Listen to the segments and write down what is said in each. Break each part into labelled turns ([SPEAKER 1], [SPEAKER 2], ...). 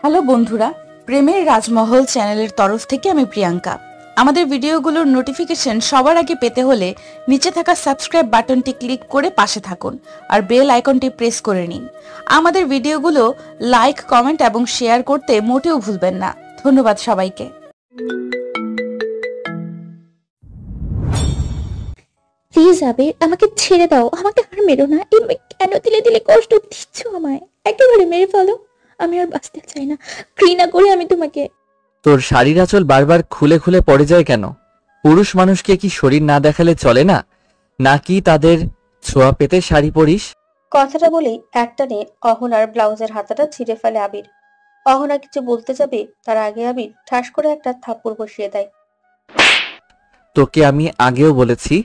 [SPEAKER 1] Hello বন্ধুরা, প্রেমের রাজমহল চ্যানেলের তরফ থেকে আমি প্রিয়াঙ্কা। আমাদের ভিডিওগুলোর নোটিফিকেশন সবার আগে পেতে হলে নিচে থাকা সাবস্ক্রাইব বাটনটি ক্লিক করে পাশে থাকুন আর বেল আইকনটি প্রেস করে নিন। আমাদের ভিডিওগুলো লাইক, কমেন্ট এবং শেয়ার করতে মোটেও ভুলবেন না। ধন্যবাদ সবাইকে।
[SPEAKER 2] প্লিজ আবির, আমাকে ছেড়ে দাও, আমাকে আর মেরো না। কেন দিলে দিলে কষ্ট দিচ্ছ আমায়? একেবারে মেরে ফেলো, আমি আর বাঁচতে চাই না। ঘৃণা করি আমি তোমাকে।
[SPEAKER 3] তোর শাড়ির আঁচল বারবার খুলে খুলে পড়ে যায় কেন? পুরুষ মানুষকে কি শরীর না দেখালে চলে না, নাকি তাদের ছোঁয়া পেতে শাড়ি পরিস?
[SPEAKER 4] কথাটা বলেই একটানে অহনার ব্লাউজের হাতাটা ছিঁড়ে ফেলে আবির। অহনা কিছু বলতে যাবে তার আগে আবির ঠাস করে একটা থাপ্পড় বসিয়ে দেয়।
[SPEAKER 3] তোকে আমি আগেও বলেছি,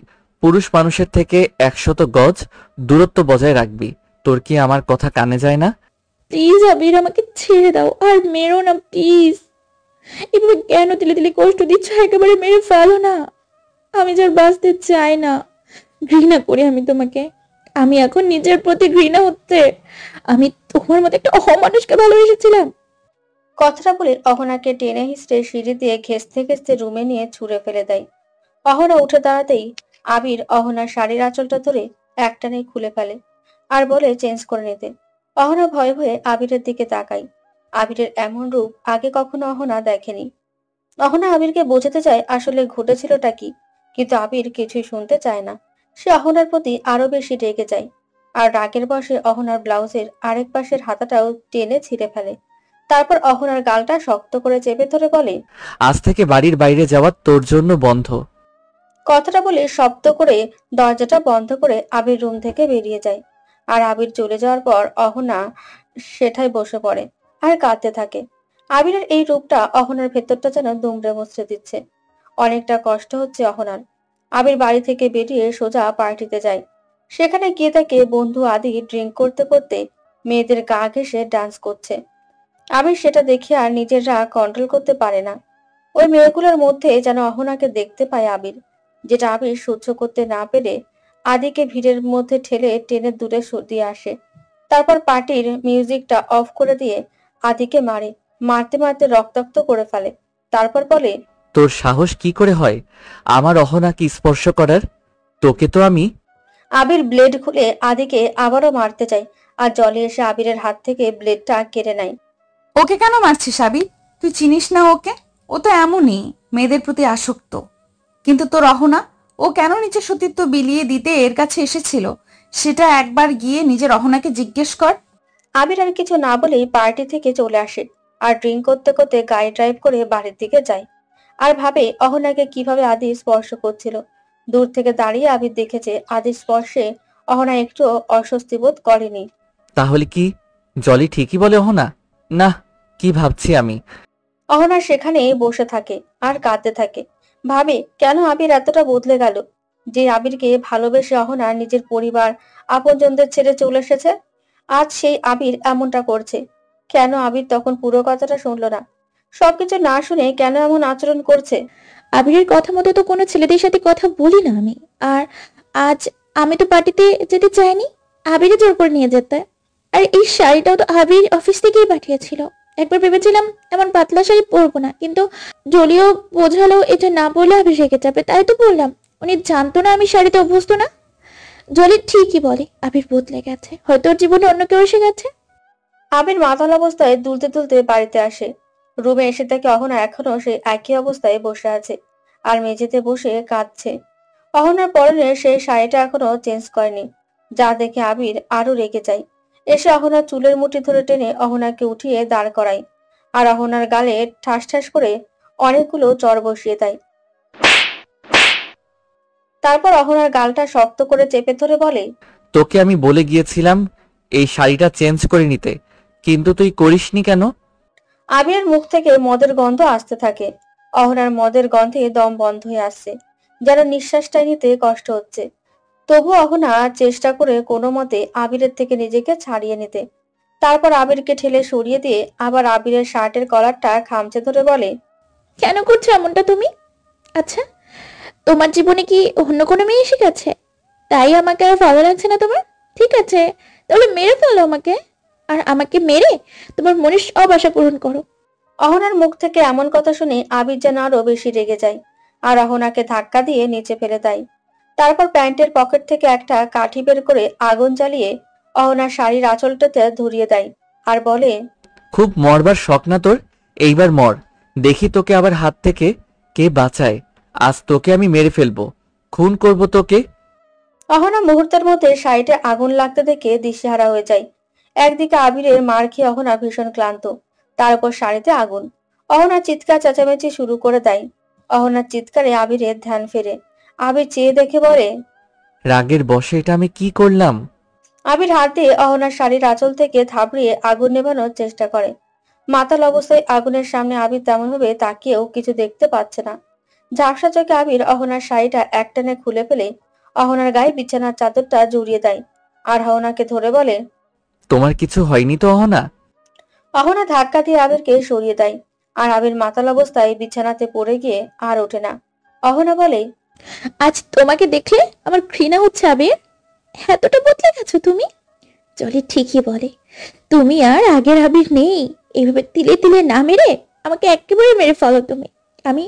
[SPEAKER 3] পুরুষ মানুষের থেকে 100 গজ দূরত্ব বজায় রাখবি। তোর কি আমার কথা কানে যায় না?
[SPEAKER 2] প্লিজ আবির, আমাকে ছেড়ে দাও, আর মেরো না প্লিজ। এভাবে কেন দিলে দিলে কষ্ট দিচ্ছ? একেবারে মেরে ফেলো না, আমি যার বাঁচতে চাই না। ঘৃণা করি আমি তোমাকে। আমি এখন নিজের প্রতি ঘৃণা হচ্ছে। আমি তোমার মতো একটা অমানুষকে ভালোবেসেছিলাম।
[SPEAKER 4] কথাটা বলে অহনাকে টেনে হিঁচড়ে সিঁড়ি দিয়ে ঘেঁষতে ঘেঁষতে রুমে নিয়ে ছুঁড়ে ফেলে দেয়। অহনা উঠে দাঁড়াতেই আবির অহনার শাড়ির আঁচলটা ধরে একটানে খুলে ফেলে আর বলে চেঞ্জ করে নিতে। অহনা ভয়ে ভয়ে আবিরের দিকে তাকায়। আবিরের এমন রূপ আগে কখনো অহনা দেখেনি। অহনা আবিরকে বোঝাতে চায় আসলে ঘটেছিলটা কি, কিন্তু আবির কিছুই শুনতে চায় না। সে অহনার প্রতি আরো বেশি রেগে যায় আর রাগের বশে অহনার ব্লাউজের আরেক পাশের হাতাটাও টেনে ছিঁড়ে ফেলে। তারপর অহনার গালটা শক্ত করে চেপে ধরে বলে,
[SPEAKER 3] আজ থেকে বাড়ির বাইরে যাওয়া তোর জন্য বন্ধ।
[SPEAKER 4] কথাটা বলে শব্দ করে দরজাটা বন্ধ করে আবির রুম থেকে বেরিয়ে যায়। আর আবির চলে যাওয়ার পর অহনা সেটাই বসে পড়ে আর কাঁদতে থাকে। আবিরের এই রূপটা অহনার ভেতরটা যেন দুমড়ে মুচড়ে দিচ্ছে। অনেকটা কষ্ট হচ্ছে অহনার। আবির বাড়ি থেকে বেরিয়ে সোজা পার্টিতে যায়। সেখানে গিয়ে তাকে বন্ধু আদি ড্রিঙ্ক করতে করতে মেয়েদের গা ঘেঁষে ডান্স করছে। আবির সেটা দেখে আর নিজের রাগ কন্ট্রোল করতে পারে না। ওই মেয়েগুলোর মধ্যে যেন অহনাকে দেখতে পায় আবির, যেটা আবির সহ্য করতে না পেরে আদিকে ভিড়ের মধ্যে ঠেলে টেনে দূরে দিয়ে আসে। তারপর পার্টির মিউজিকটা অফ করে দিয়ে আদিকে মারে, মারতে মারতে রক্তাক্ত করে ফেলে। তারপর বলে,
[SPEAKER 3] তোর সাহস কি করে হয় আমার অহনাকে স্পর্শ করার? তোকে তো আমি।
[SPEAKER 4] আবির ব্লেড খুলে আদিকে আবারও মারতে চায় আর জলে এসে আবিরের হাত থেকে ব্লেডটা কেড়ে নেয়।
[SPEAKER 1] ওকে কেন মারছিস আবির? তুই চিনিস না ওকে? ও তো এমনই, মেয়েদের প্রতি আসক্ত। কিন্তু তোর অহনা, ও কেন নিজের সতীত্ব বিলিয়ে দিতে এর কাছে এসেছিল সেটা একবার গিয়ে নিজের অহনাকে জিজ্ঞেস কর।
[SPEAKER 4] আবির আর কিছু না বলেই পার্টি থেকে চলে আসে আর ড্রিঙ্ক করতে করতে গাড়ি ড্রাইভ করে বাড়ির দিকে যায়। আর ভাবে অহনাকে কিভাবে আদি স্পর্শ করছিল। দূর থেকে দাঁড়িয়ে আবির দেখেছে আদির স্পর্শে অহনা একটু অস্বস্তি বোধ করেনি।
[SPEAKER 3] তাহলে কি জলি ঠিকই বলে অহনা? না, কি ভাবছি আমি?
[SPEAKER 4] অহনা সেখানে বসে থাকে আর কাঁদতে থাকে। ভাবে কেন আবির এতটা বদলে গেল। যে আবিরকে ভালোবেসে অহনা নিজের পরিবার, আপনজনদের ছেড়ে চলে এসেছে, আজ সেই আবির এমনটা করছে। কেন আবির তখন পুরো কথাটা শুনলো না? সবকিছু না শুনে কেন এমন আচরণ করছে?
[SPEAKER 2] আবিরের কথা মতো তো কোনো ছেলেদের সাথে কথা বলি না আমি। আর আজ আমি তো পার্টিতে যেতে চাইনি, আবিরে জোর করে নিয়ে যেতে। আর এই শাড়িটাও তো আবির অফিস থেকেই পাঠিয়েছিল। একবার ভেবেছিলাম এমন পাতলা শাড়ি পরবো না, কিন্তু জলিও বোঝালো এটা না পরলে আবির রেগে যাবে, তাই তো বললাম। উনি জানতো না আমি শাড়িতে অভ্যস্ত না। জলি ঠিকই বলে, আবির বদলে গেছে, হয়তো ওর জীবনে অন্য কেউ এসে গেছে।
[SPEAKER 4] আবির মাতাল অবস্থায় দুলতে দুলতে বাড়িতে আসে। রুমে এসে দেখে অহনা এখনো সেই একই অবস্থায় বসে আছে আর মেঝেতে বসে কাঁদছে। অহনার পরনে সেই শাড়িটা এখনো চেঞ্জ করেনি, যা দেখে আবির আরো রেগে যায়। এসে অহনার চুলের মুঠি ধরে টেনে অহনাকে উঠিয়ে দাঁড় করায় আর অহনার গালে ঠাস ঠাস করে অনেকগুলো চড় বসিয়ে দেয়। তারপর অহনার গালটা শক্ত করে চেপে ধরে বলে,
[SPEAKER 3] তোকে আমি বলে গিয়েছিলাম এই শাড়িটা চেঞ্জ করে নিতে, কিন্তু তুই করিসনি কেন?
[SPEAKER 4] আবিরের মুখ থেকে মদের গন্ধ আসতে থাকে। অহনার মদের গন্ধে দম বন্ধ হয়ে আসছে, যেন নিঃশ্বাসটা নিতে কষ্ট হচ্ছে। তবু অহনা চেষ্টা করে কোনো মতে আবিরের থেকে নিজেকে ছাড়িয়ে নিতে। তারপর আবিরকে ঠেলে সরিয়ে দিয়ে আবার আবিরের শার্টের কলারটা খামচে ধরে বলে,
[SPEAKER 2] কেন করছো এমনটা তুমি? আচ্ছা, তোমার জীবনে কি অন্য কোনো মেয়ে এসে গেছে, তাই আমাকে আর ভালো লাগছে না তোমার? ঠিক আছে, তাহলে মেরে ফেলো আমাকে। আর আমাকে মেরে তোমার মনের সব আশা পূরণ করো।
[SPEAKER 4] অহনার মুখ থেকে এমন কথা শুনে আবির যেন আরো বেশি রেগে যায় আর অহনাকে ধাক্কা দিয়ে নিচে ফেলে দেয়। তারপর প্যান্টের পকেট থেকে একটা কাঠি বের করে আগুন জ্বালিয়ে অহনার শাড়ির আঁচলটাতে ধরিয়ে দেয় আর বলে,
[SPEAKER 3] খুব মরবার শখ না তোর? এইবার মর, দেখি তোকে আবার হাত থেকে কে বাঁচায়। আজ তোকে আমি মেরে ফেলবো, খুন করব তোকে।
[SPEAKER 4] অহনা মুহূর্তের মধ্যে শাড়িতে আগুন লাগতে দেখে দিশেহারা হয়ে যায়। একদিকে আবিরের মার খেয়ে অহনা ভীষণ ক্লান্ত, তার উপর শাড়িতে আগুন। অহনা চিৎকার চেঁচামেচি শুরু করে দেয়। অহনার চিৎকারে আবিরের ধ্যান ফেরে। আবির চেয়ে দেখে বলে,
[SPEAKER 3] রাগের বশে এটা আমি কি করলাম?
[SPEAKER 4] আবির হাত দিয়ে অহনার শাড়ির আঁচল থেকে থাবড়িয়ে আগুন নেভানোর চেষ্টা করে। মাতাল অবস্থায় আগুনের সামনে আবির তেমনভাবে তাকিয়েও কিছু দেখতে পাচ্ছে না। ঝাপসা চোখে আবির অহনার শাড়িটা একটানে খুলে ফেলে অহনার গায়ে বিছানার চাদরটা জড়িয়ে দেয় আর অহনাকে ধরে বলে,
[SPEAKER 3] তোমার কিছু হয়নি তো অহনা?
[SPEAKER 4] অহনা ধাক্কা দিয়ে আবিরকে সরিয়ে দেয় আর আবির মাতাল অবস্থায় বিছানাতে পড়ে গিয়ে আর ওঠে না। অহনা বলে,
[SPEAKER 2] আজ তোমাকে দেখলে আমার ঘৃণা হচ্ছে আবির। এতটা বদলে গেছো তুমি। জলি ঠিকই বলে, তুমি আর আগের আবির নেই। এইভাবে তিলে তিলে না মেরে আমাকে একেবারে মেরে ফেলো তুমি। আমি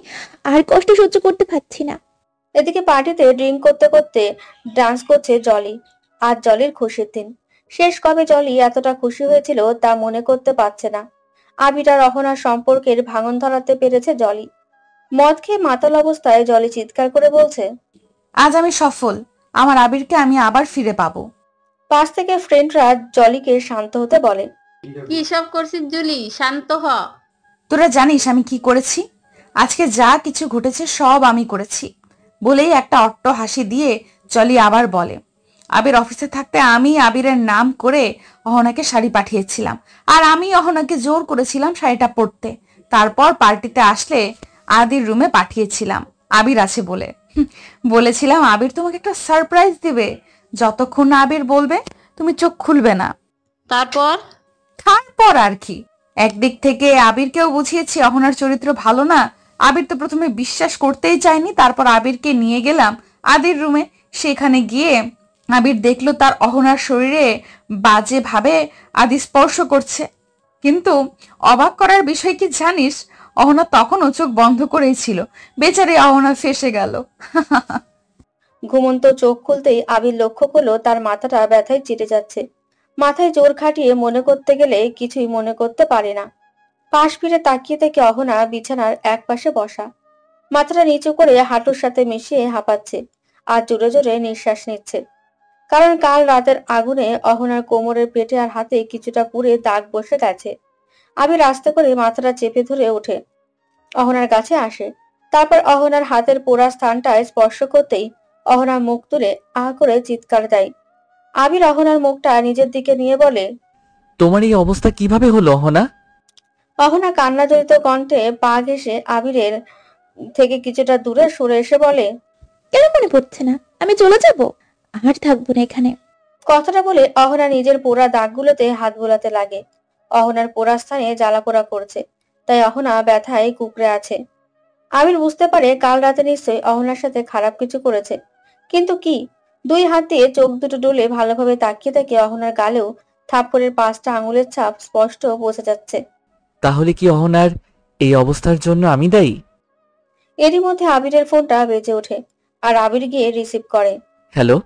[SPEAKER 2] আর কষ্ট সহ্য করতে পারছি না।
[SPEAKER 4] এদিকে পার্টিতে ড্রিঙ্ক করতে করতে ডান্স করছে জলি। আজ জলির খুশির দিন। শেষ কবে জলি এতটা খুশি হয়েছিল তা মনে করতে পারছে না। আবির আর অহনার সম্পর্কের ভাঙন ধরাতে পেরেছে জলি। মদ খেয়ে মাতাল অবস্থায় জলি চিৎকার করে বলছে,
[SPEAKER 1] আজ আমি সফল, আমার আবিরকে আমি আবার ফিরে পাবো।
[SPEAKER 4] পাশ থেকে ফ্রেন্ডরা জলিকে শান্ত হতে বলে,
[SPEAKER 5] কি সব করছিস জুলি, শান্ত হ।
[SPEAKER 1] তোরা জানিস আমি কি করেছি? আজকে যা কিছু ঘটেছে সব আমি করেছি বলেই একটা অট্ট হাসি দিয়ে জলি আবার বলে, আবির অফিসে থাকতে আমি আবিরের নাম করে অহনাকে শাড়ি পাঠিয়েছিলাম আর আমি অহনাকে জোর করেছিলাম শাড়িটা পরতে। তারপর পার্টিতে আসলে আদির রুমে পাঠিয়েছিলাম আবির আছে বলে। বলেছিলাম আবির তোমাকে একটা সারপ্রাইজ দিবে, যতক্ষণ না আবির বলবে তুমি চোখ খুলবে না।
[SPEAKER 5] তারপর
[SPEAKER 1] তারপর আর কি, একদিক থেকে আবিরকেও বুঝিয়েছি অহনার চরিত্র ভালো না। আবির তো প্রথমে বিশ্বাস করতেই চায়নি, তারপর আবিরকে নিয়ে গেলাম আদির রুমে। সেখানে গিয়ে আবির দেখলো তার অহনার শরীরে বাজে ভাবে আদি স্পর্শ করছে। কিন্তু অবাক করার বিষয় কি জানিস, অহনা তখনও চোখ বন্ধ করেই ছিল। বেচারি অহনা ফেসে গেল।
[SPEAKER 4] ঘুমন্ত চোখ খুলতেই আবির লক্ষ্য করলো তার মাথাটা ব্যথায় চিটে যাচ্ছে। মাথায় জোর খাটিয়ে মনে করতে গেলে কিছুই মনে করতে পারে না। পাশ ফিরে তাকিয়ে থেকে অহনা বিছানার এক পাশে বসা, মাথাটা নিচু করে হাঁটুর সাথে মিশিয়ে হাঁপাচ্ছে আর জোরে জোরে নিঃশ্বাস নিচ্ছে। কারণ কাল রাতের আগুনে অহনার কোমরের পেটে আর হাতে কিছুটা পুড়ে দাগ বসে গেছে। আবির আস্তে করে মাথাটা চেপে ধরে ওঠে, অহনার কাছে আসে। তারপর অহনার হাতের পোড়া স্থানটায় স্পর্শ করতেই অহনা মুখ তুলে আহ করে চিৎকার দেয়। আবির অহনার মুখটা নিজের দিকে নিয়ে বলে,
[SPEAKER 3] তোমার এই অবস্থা কিভাবে হলো অহনা?
[SPEAKER 4] অহনা কান্না জড়িত কণ্ঠে পা ঘেঁষে আবিরের থেকে কিছুটা দূরে সরে এসে বলে,
[SPEAKER 2] কেন মনে পড়ছে না? আমি চলে যাব, আর থাকবো না এখানে।
[SPEAKER 4] কথাটা বলে অহনা নিজের পোড়া দাগগুলোতে হাত বোলাতে লাগে। অহনার পোড়া স্থানে জ্বালা পোড়া করছে, তাই অহনা ব্যথায় কুকড়ে আছে। আবির বুঝতে পারে কাল রাতে নিশ্চয়ই অহনার সাথে খারাপ কিছু করেছে, কিন্তু কি? দুই হাত দিয়ে চোখ দুটো ডলে ভালোভাবে তাকিয়ে থেকে অহনার গালেও থাপ্পড়ের 5টা আঙুলের ছাপ স্পষ্ট বোঝা যাচ্ছে।
[SPEAKER 3] তাহলে কি অহনার এই অবস্থার জন্য আমি দায়ী?
[SPEAKER 4] এরই মধ্যে আবিরের ফোনটা বেজে ওঠে আর আবির গিয়ে রিসিভ করে।
[SPEAKER 3] হ্যালো।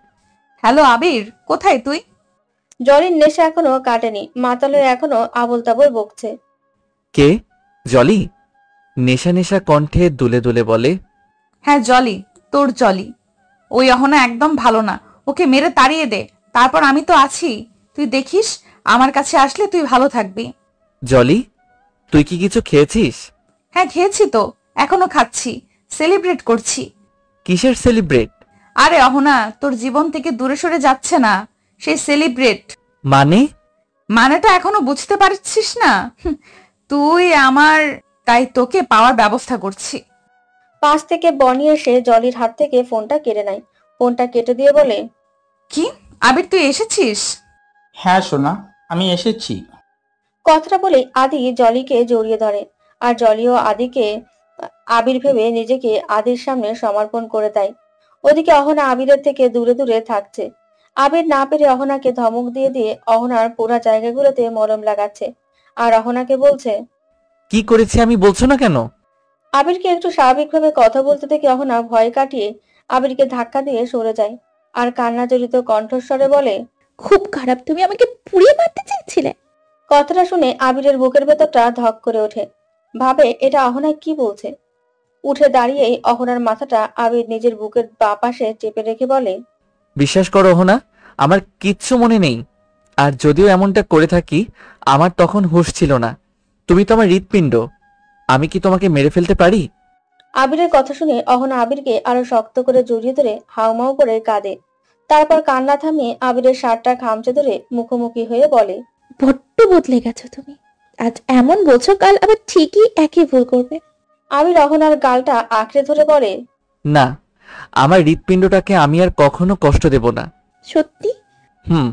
[SPEAKER 1] হ্যালো আবির, কোথায় তুই?
[SPEAKER 4] জলির নেশা এখনো কাটেনি, মাতালের এখনো আবোল তাবোল বকছে।
[SPEAKER 3] কে? জলি? নেশা নেশা কণ্ঠে দুলে দুলে বলে,
[SPEAKER 1] হ্যাঁ জলি, তোর জলি। ওই অহনা একদম ভালো না, ওকে মেরে তাড়িয়ে দে। তারপর আমি তো আছি, তুই দেখিস আমার কাছে আসলে তুই ভালো থাকবি।
[SPEAKER 3] জলি তুই কি কিছু খেয়েছিস?
[SPEAKER 1] হ্যাঁ খেয়েছি তো, এখনো খাচ্ছি, সেলিব্রেট করছি।
[SPEAKER 3] কিসের সেলিব্রেট?
[SPEAKER 1] আরে অহনা তোর জীবন থেকে দূরে সরে যাচ্ছে না, সেই সেলিব্রেট।
[SPEAKER 3] মানে?
[SPEAKER 1] মানেটা এখনো বুঝতে পারছিস না? তুই আমার, তাই তোকে পাওয়ার ব্যবস্থা করছি।
[SPEAKER 4] পাশ থেকে বনি এসে জলির হাত থেকে ফোনটা কেড়ে নেয়। ফোনটা কেটে দিয়ে বলে,
[SPEAKER 1] কি আবির তুই এসেছিস?
[SPEAKER 6] হ্যাঁ সোনা, আমি এসেছি।
[SPEAKER 4] কথাটা বলে আদি জলিকে জড়িয়ে ধরে আর জলিও আদিকে আবির ভেবে নিজেকে আদির সামনে সমর্পণ করে দেয়। ওদিকে অহনা আবিরের থেকে দূরে দূরে থাকছে। আবির না পেরে অহনাকে ধমক দিয়ে দিয়ে অহনার পুরা জায়গাগুলোতে মলম লাগাচ্ছে আর অহনাকে বলছে।
[SPEAKER 3] কি করেছি আমি বলছো না কেন?
[SPEAKER 4] আবিরকে একটু স্বাভাবিকভাবে কথা বলতে দেখে অহনা ভয় কাটিয়ে আবিরকে ধাক্কা দিয়ে সরে যায় আর কান্না জড়িত কণ্ঠস্বরে বলে।
[SPEAKER 2] খুব খারাপ, তুমি আমাকে পুড়িয়ে মারতে চেয়েছিলে।
[SPEAKER 4] কথাটা শুনে আবিরের বুকের ভেতরটা ধক করে ওঠে, ভাবে এটা অহনা কি বলছে। উঠে দাঁড়িয়েই অহনার মাথাটা আবির নিজের বুকের বাঁ পাশে চেপে রেখে বলে।
[SPEAKER 3] বিশ্বাস করো অহনা, আমার কিচ্ছু মনে নেই। আর যদিও এমনটা করে থাকি, আমার তখন হুঁশ ছিল না। তুমি তো আমার হৃৎপিণ্ড, আমি কি তোমাকে মেরে ফেলতে পারি?
[SPEAKER 4] আবিরের কথা শুনে অহনা আবিরকে আরো শক্ত করে জড়িয়ে ধরে হাউমাউ করে কাঁদে। তারপর কান্না থামিয়ে আবিরের শার্টটা খামচে ধরে মুখোমুখি হয়ে বলে।
[SPEAKER 2] বড্ড বদলে গেছো তুমি। আজ এমন বলছো, কাল আবার ঠিকই একই ভুল করবে।
[SPEAKER 4] আবির অহনার গালটা আঁকড়ে ধরে বলে।
[SPEAKER 3] না, আমার হৃৎপিণ্ডটাকে আমি আর কখনো কষ্ট দেব না।
[SPEAKER 2] সত্যি?
[SPEAKER 3] হুম।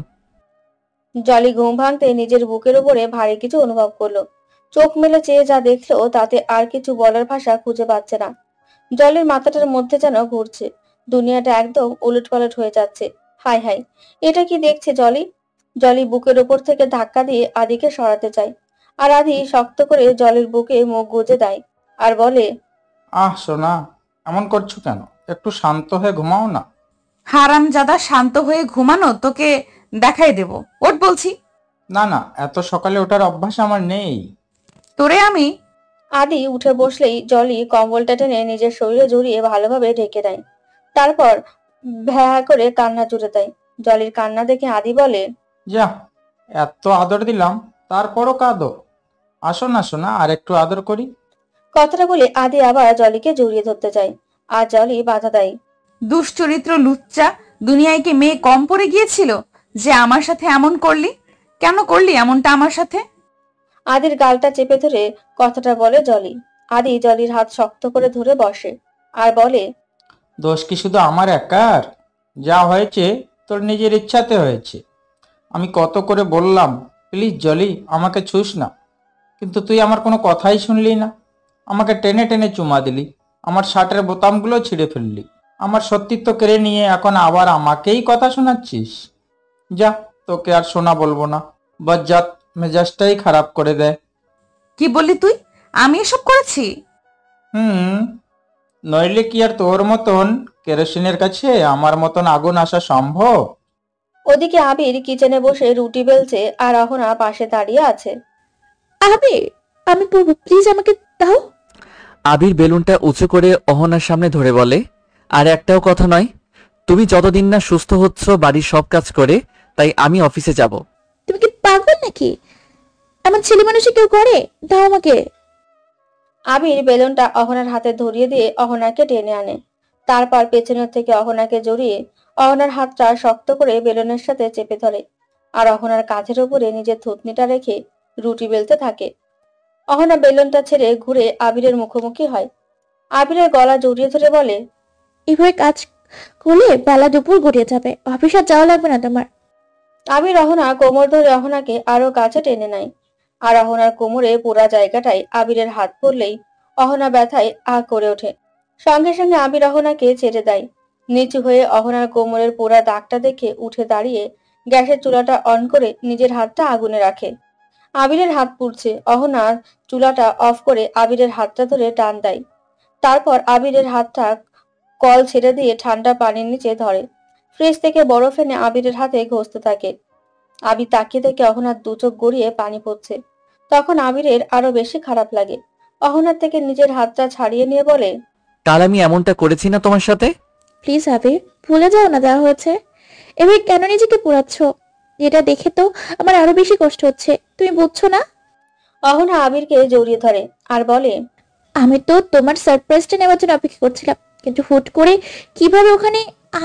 [SPEAKER 4] জলি ঘুম ভাঙতে নিজের বুকের উপরে ভারী কিছু অনুভব করলো। চোখ মেলে চেয়ে যা দেখলো তাতে আর কিছু বলার ভাষা খুঁজে পাচ্ছে না। জলের মাথাটার মধ্যে যেন ঘুরছে, দুনিয়াটা একদম উলটপালট হয়ে যাচ্ছে। হাই হাই, এটা কি দেখছে জলি? জলি বুকের উপর থেকে ধাক্কা দিয়ে আদিকে সরাতে চায়, আর আদি শক্ত করে জলের বুকে মুখ গুজে দেয় আর বলে।
[SPEAKER 6] আহ সোনা, এমন করছো কেন? একটু শান্ত হয়ে ঘুমাও না।
[SPEAKER 1] হারামজাদা, শান্ত হয়ে ঘুমানো তোকে দেখাই দেব। ওঠ বলছি।
[SPEAKER 6] না না, এত সকালে ওঠার অভ্যাস আমার নেই।
[SPEAKER 1] তোরে আমি।
[SPEAKER 4] আদি উঠে বসলেই জলি কম্বলটা টেনে নিজের শরীরে জড়িয়ে ভালোভাবে ঢেকে দেয়। তারপর ভ্যা করে কান্না জুড়ে দেয়। জলির কান্না দেখে আদি বলে।
[SPEAKER 6] যা, এত আদর দিলাম তারপরও কাঁদো। আসো না সোনা, আর একটু আদর করি।
[SPEAKER 4] কথাটা বলে আদি আবার জলিকে জড়িয়ে ধরতে চায়, আর জলি বাধা দেয়।
[SPEAKER 1] দুশ্চরিত্র লুচ্চা, দুনিয়ায় কি মেয়ে কম পড়ে গিয়েছিল যে আমার সাথে এমন করলি? কেন করলি এমনটা আমার সাথে?
[SPEAKER 4] আদির গালটা চেপে ধরে কথাটা বলে জলি। আদি জলির হাত শক্ত করে ধরে বসে আর বলে।
[SPEAKER 6] দোষ কি শুধু আমার একার? যা হয়েছে তোর নিজের ইচ্ছাতে হয়েছে। আমি কত করে বললাম, প্লিজ জলি আমাকে ছুস না, কিন্তু তুই আমার কোনো কথাই শুনলি না। আমাকে টেনে টেনে চুমা দিলি, আমার শার্টের বোতামগুলো ছিঁড়ে ফেললি, আমার সত্যিত্ব কেড়ে নিয়ে এখন আবার আমাকেই কথা শোনাচ্ছিস। যা, তোকে আর শোনা বলবো না। বজ্জাত, মেজাজটাই খারাপ করে দেয়।
[SPEAKER 1] কি বললি তুই? আমি এসব করেছি?
[SPEAKER 6] হুম, নইলে কি আর তোর মতন কেরোসিনের কাছে আমার মতন আগুন আসা সম্ভব?
[SPEAKER 4] ওদিকে আবির কিচেনে বসে রুটি বেলছে আর অহনা পাশে দাঁড়িয়ে আছে।
[SPEAKER 2] আবির, আমি পড়বো, প্লিজ আমাকে দাও।
[SPEAKER 3] আবির বেলুনটা উঁচু করে অহনার সামনে ধরে বলে, আর একটাও কথা নয়। তুমি যতদিন না সুস্থ হচ্ছ বাড়ির সব কাজ করে, তাই আমি অফিসে যাব।
[SPEAKER 2] তুমি কি পাগল নাকি? এমন ছেলে মানুষই কেউ করে? দাও আমাকে।
[SPEAKER 4] আবির বেলুনটা অহনার হাতে ধরিয়ে দিয়ে অহনাকে টেনে আনে। তারপর পেছনের থেকে অহনাকে জড়িয়ে অহনার হাতটা শক্ত করে বেলুনের সাথে চেপে ধরে আর অহনার কাঁধের উপরে নিজের থুতনিটা রেখে রুটি বেলতে থাকে। অহনা বেলুনটা ছেড়ে ঘুরে আবিরের মুখোমুখি হয়। আবিরের গলা জড়িয়ে ধরে বলে।
[SPEAKER 2] এভাবে কাজ করলে বেলা দুপুর গড়িয়ে যাবে, অফিস আর যাওয়া লাগবে না তোমার।
[SPEAKER 4] আবির অহনা কোমর ধরে অহনাকে আরো কাছে টেনে নেয়, আর অহনার কোমরে পুরা জায়গাটায় আবিরের হাত পড়লেই অহনা ব্যথায় আ করে ওঠে। সঙ্গে সঙ্গে আবির অহনাকে ছেড়ে দেয়। নিচু হয়ে অহনার কোমরের পুরা দাগটা দেখে উঠে দাঁড়িয়ে গ্যাসের চুলাটা অন করে নিজের হাতটা আগুনে রাখে। আবিরের হাত পুড়ছে। অহনার চুলাটা অফ করে আবিরের হাতটা ধরে টান দেয়। তারপর আবিরের হাতটা কল ছেড়ে দিয়ে ঠান্ডা পানির নিচে ধরে। ফ্রিজ থেকে বরফ এনে আবিরের হাতে ঘষতে থাকে। আবির তাকিয়ে দেখে অহনার দু চোখ গড়িয়ে পানি পড়ছে। তখন আবিরের আরো বেশি খারাপ লাগে। অহনার থেকে নিজের হাতটা ছাড়িয়ে নিয়ে বলে।
[SPEAKER 3] কাল আমি এমনটা করেছি না তোমার সাথে?
[SPEAKER 2] প্লিজ আবির, ভুলে যাও না যা হয়েছে। এবার কেন নিজেকে পোড়াচ্ছ? এটা দেখে তো আমার আরো বেশি কষ্ট হচ্ছে, তুমি বুঝছো না?
[SPEAKER 4] অহনা আবিরকে জড়িয়ে ধরে আর বলে।
[SPEAKER 2] আমি তো তোমার সারপ্রাইজটা নেওয়ার জন্য অপেক্ষা করছিলাম, কিন্তু হুট করে কিভাবে ওখানে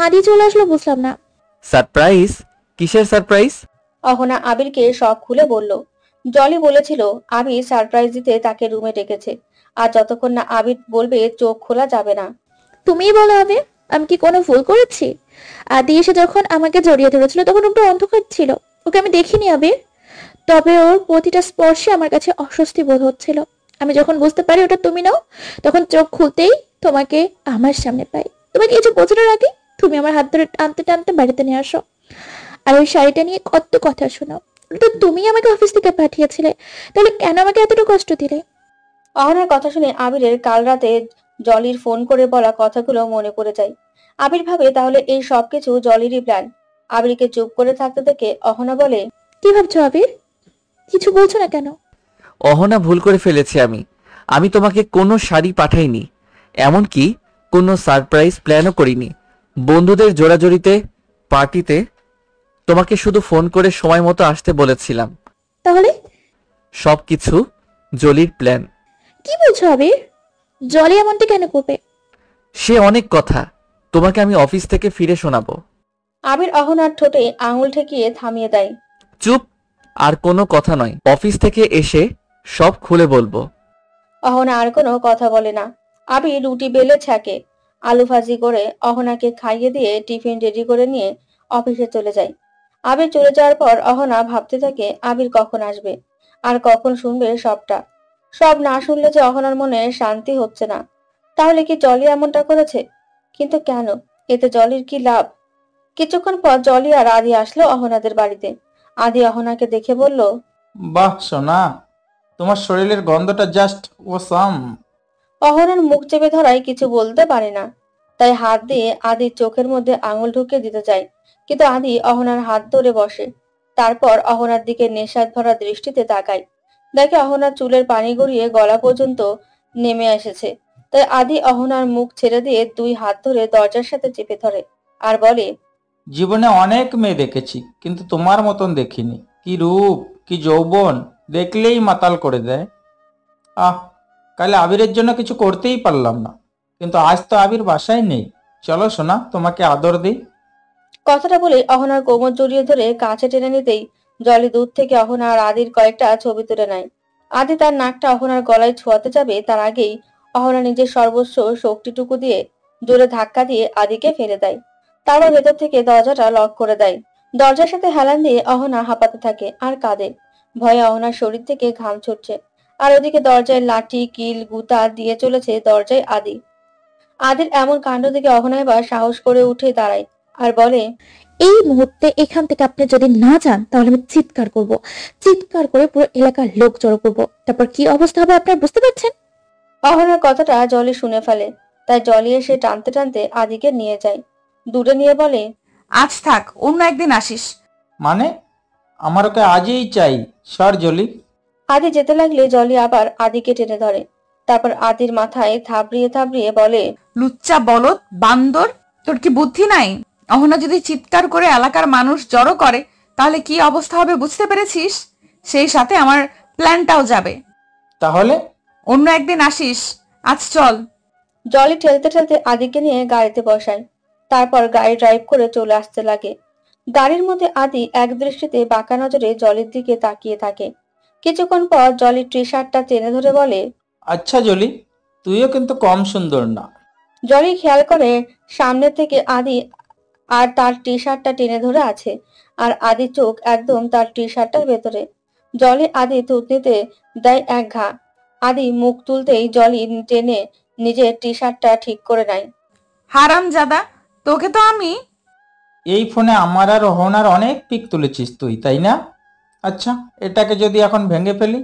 [SPEAKER 2] আদি চলে আসলো বুঝলাম না।
[SPEAKER 3] সারপ্রাইজ? কিসের সারপ্রাইজ?
[SPEAKER 4] অহনা আবিরকে সব খুলে বলল। জলি বলেছিল আবির সারপ্রাইজ দিতে তাকে রুমে ডেকেছে, আর যতক্ষণ না আবির বলবে চোখ খোলা যাবে না।
[SPEAKER 2] তুমিই বলো আবির, আমি কি কোনো ভুল করেছি? আদি এসে যখন আমাকে জড়িয়ে ধরেছিল তখন ওটা অন্ধকার ছিল, ওকে আমি দেখিনি আবির। তবে ওর প্রতিটা স্পর্শে আমার কাছে অস্বস্তি বোধ হচ্ছিল। আমি যখন বুঝতে পারি ওটা তুমি নাও, তখন চোখ খুলতেই তোমাকে আমার সামনে পাই। তোমাকে কিছু বোঝানোর আগে তুমি আমার হাত ধরে টানতে টানতে বাড়িতে নিয়ে আসো। আর ওই শাড়িটা নিয়ে কত কথা শোনো। তো তুমি আমাকে অফিস থেকে পাঠিয়েছিলে, তাহলে কেন আমাকে এতটা কষ্ট দিলে?
[SPEAKER 4] অহনার কথা শুনে আবিরের কাল রাতে জলির ফোন করে বলা কথাগুলো মনে পড়ে যায়। আবির ভাবে তাহলে এই সবকিছু জলিরই প্ল্যান। আবিরকে চুপ করে থাকতে দেখে অহনা বলে,
[SPEAKER 2] কি ভাবছো আবির? কিছু বলছো না কেন?
[SPEAKER 3] অহনা, ভুল করে ফেলেছি আমি তোমাকে কোনো শাড়ি পাঠাইনি, এমনকি কোনো সারপ্রাইজ প্ল্যানও করিনি। বন্ধুদের জোড়াজড়িতে পার্টিতে তোমাকে শুধু ফোন করে সময় মতো আসতে বলেছিলাম।
[SPEAKER 2] তাহলে
[SPEAKER 3] সবকিছু জলির প্ল্যান।
[SPEAKER 2] কি বলছো আবির? জলি এমনটা কেন করবে?
[SPEAKER 3] সে অনেক কথা, তোমাকে আমি অফিস থেকে ফিরে শোনাবো।
[SPEAKER 4] আবির অহনার ঠোঁটে আঙুল ঠেকিয়ে থামিয়ে দেয়।
[SPEAKER 3] চুপ, আর কোনো কথা নয়, অফিস থেকে এসে সব খুলে বলবো।
[SPEAKER 4] অহনা আর কোনো কথা বলে না। আবির রুটি বেলে ছ্যাঁকে, আলু ভাজি করে অহনাকে খাইয়ে দিয়ে টিফিন রেডি করে নিয়ে অফিসে চলে যায়। আবির চলে যাওয়ার পর অহনা ভাবতে থাকে আবির কখন আসবে আর কখন শুনবে সবটা। সব না শুনলে যে অহনার মনে শান্তি হচ্ছে না। তাহলে কি জলি এমনটা করেছে? কিন্তু কেন? এতে জলির কি লাভ? কিছুক্ষণ পর জলি আর আদি আসলো অহনাদের বাড়িতে। আদি অহনাকে দেখে বলল,
[SPEAKER 6] বাহ সোনা, তোমার শরীরের গন্ধটা জাস্ট ওসাম।
[SPEAKER 4] অহনার মুখ চেপে ধরায় কিছু বলতে পারে না, তাই হাত দিয়ে আদির চোখের মধ্যে আঙুল ঢুকিয়ে দিতে চায়, কিন্তু আদি অহনার হাত ধরে বসে। তারপর অহনার দিকে নেশাদ ভরা দৃষ্টিতে তাকায়, দেখে অহনার চুলের পানি গড়িয়ে গলা পর্যন্ত নেমে এসেছে। তাই আদি অহনার মুখ ছেড়ে দিয়ে দুই হাত ধরে দরজার সাথে চেপে ধরে আর বলে,
[SPEAKER 6] জীবনে অনেক মেয়ে দেখেছি, কিন্তু তোমার মতন দেখিনি। কি রূপ, কি যৌবন, দেখলেই মাতাল করে দেয়। আহ, কাল আবিরের জন্য কিছু করতেই পারলাম না, কিন্তু আজ তো আবির বাসায় নেই। চলো সোনা, তোমাকে আদর দিই।
[SPEAKER 4] কথাটা বলে অহনার কোমর জড়িয়ে ধরে কাছে টেনে নিতেই জলি দূর থেকে অহনা আর আদির কয়েকটা ছবি তুলে নেয়। আদি তার নাকটা অহনার গলায় ছোঁয়াতে যাবে, তার আগেই অহনা নিজের সর্বস্ব শক্তিটুকু দিয়ে জোরে ধাক্কা দিয়ে আদিকে ফেলে দেয়। তারপর ভেতর থেকে দরজাটা লক করে দেয়। দরজার সাথে হেলান দিয়ে অহনা হাঁপাতে থাকে আর কাঁদে। ভয়ে অহনার শরীর থেকে ঘাম ছুটছে। আর ওদিকে দরজায় লাঠি কিল গুতা দিয়ে চলেছে দরজায় আদি। আদির এমন কাণ্ড দেখে অহনা এবার সাহস করে উঠে দাঁড়ায় আর বলে,
[SPEAKER 2] এই মুহূর্তে এখান থেকে আপনি যদি না যান তাহলে আমি চিৎকার করব। চিৎকার করে পুরো এলাকার লোক জড়ো করব। তারপর কি অবস্থা হবে আপনারা বুঝতে পারছেন?
[SPEAKER 4] অহনার কথাটা জলি শুনে ফেলে, তাই জলি এসে টানতে টানতে আদিকে নিয়ে যায়। দূরে নিয়ে বলে,
[SPEAKER 1] আজ থাক, অন্য একদিন আসিস।
[SPEAKER 6] মানে? আমার ওকে আজই চাই, সর জলি।
[SPEAKER 4] আদি যেতে লাগলে জলি আবার আদিকে টেনে ধরে। তারপর আদির মাথায় থাবড়িয়ে থাবড়িয়ে বলে,
[SPEAKER 1] লুচ্চা বলদ বান্দর, তোর কি বুদ্ধি নাই? অহনা যদি চিৎকার করে এলাকার মানুষ জড়ো করে তাহলে কি অবস্থা হবে বুঝতে পেরেছিস? সেই সাথে আমার প্ল্যানটাও যাবে।
[SPEAKER 6] তাহলে?
[SPEAKER 1] অন্য একদিন আসিস, আজ চল।
[SPEAKER 4] জলি ঠেলতে ঠেলতে আদিকে নিয়ে গাড়িতে বসায়। তারপর গাড়ি ড্রাইভ করে চলে আসতে লাগে। গাড়ির মধ্যে আদি এক দৃষ্টিতে বাঁকা নজরে জলির দিকে তাকিয়ে থাকে। কিছুক্ষণ পর জলি টি শার্টটা টেনে ধরে বলে,
[SPEAKER 6] আচ্ছা জলি, তুইও কিন্তু কম সুন্দর না।
[SPEAKER 4] জলি খেয়াল করে সামনে থেকে আদি আর তার টি শার্টটা টেনে ধরে আছে, আর আদি চোখ একদম তার টি শার্টটার ভেতরে। জলি আদি থুতনিতে দেয় এক ঘা। আদি মুখ তুলতেই জলি টেনে নিজের টি শার্টটা ঠিক করে নেয়।
[SPEAKER 1] হারাম জাদা, তোকে তো আমি।
[SPEAKER 6] এই ফোনে আমার আর অহনার অনেক পিক তুলেছিস তুই, তাই না? আচ্ছা, এটাকে যদি এখন ভেঙে ফেলি?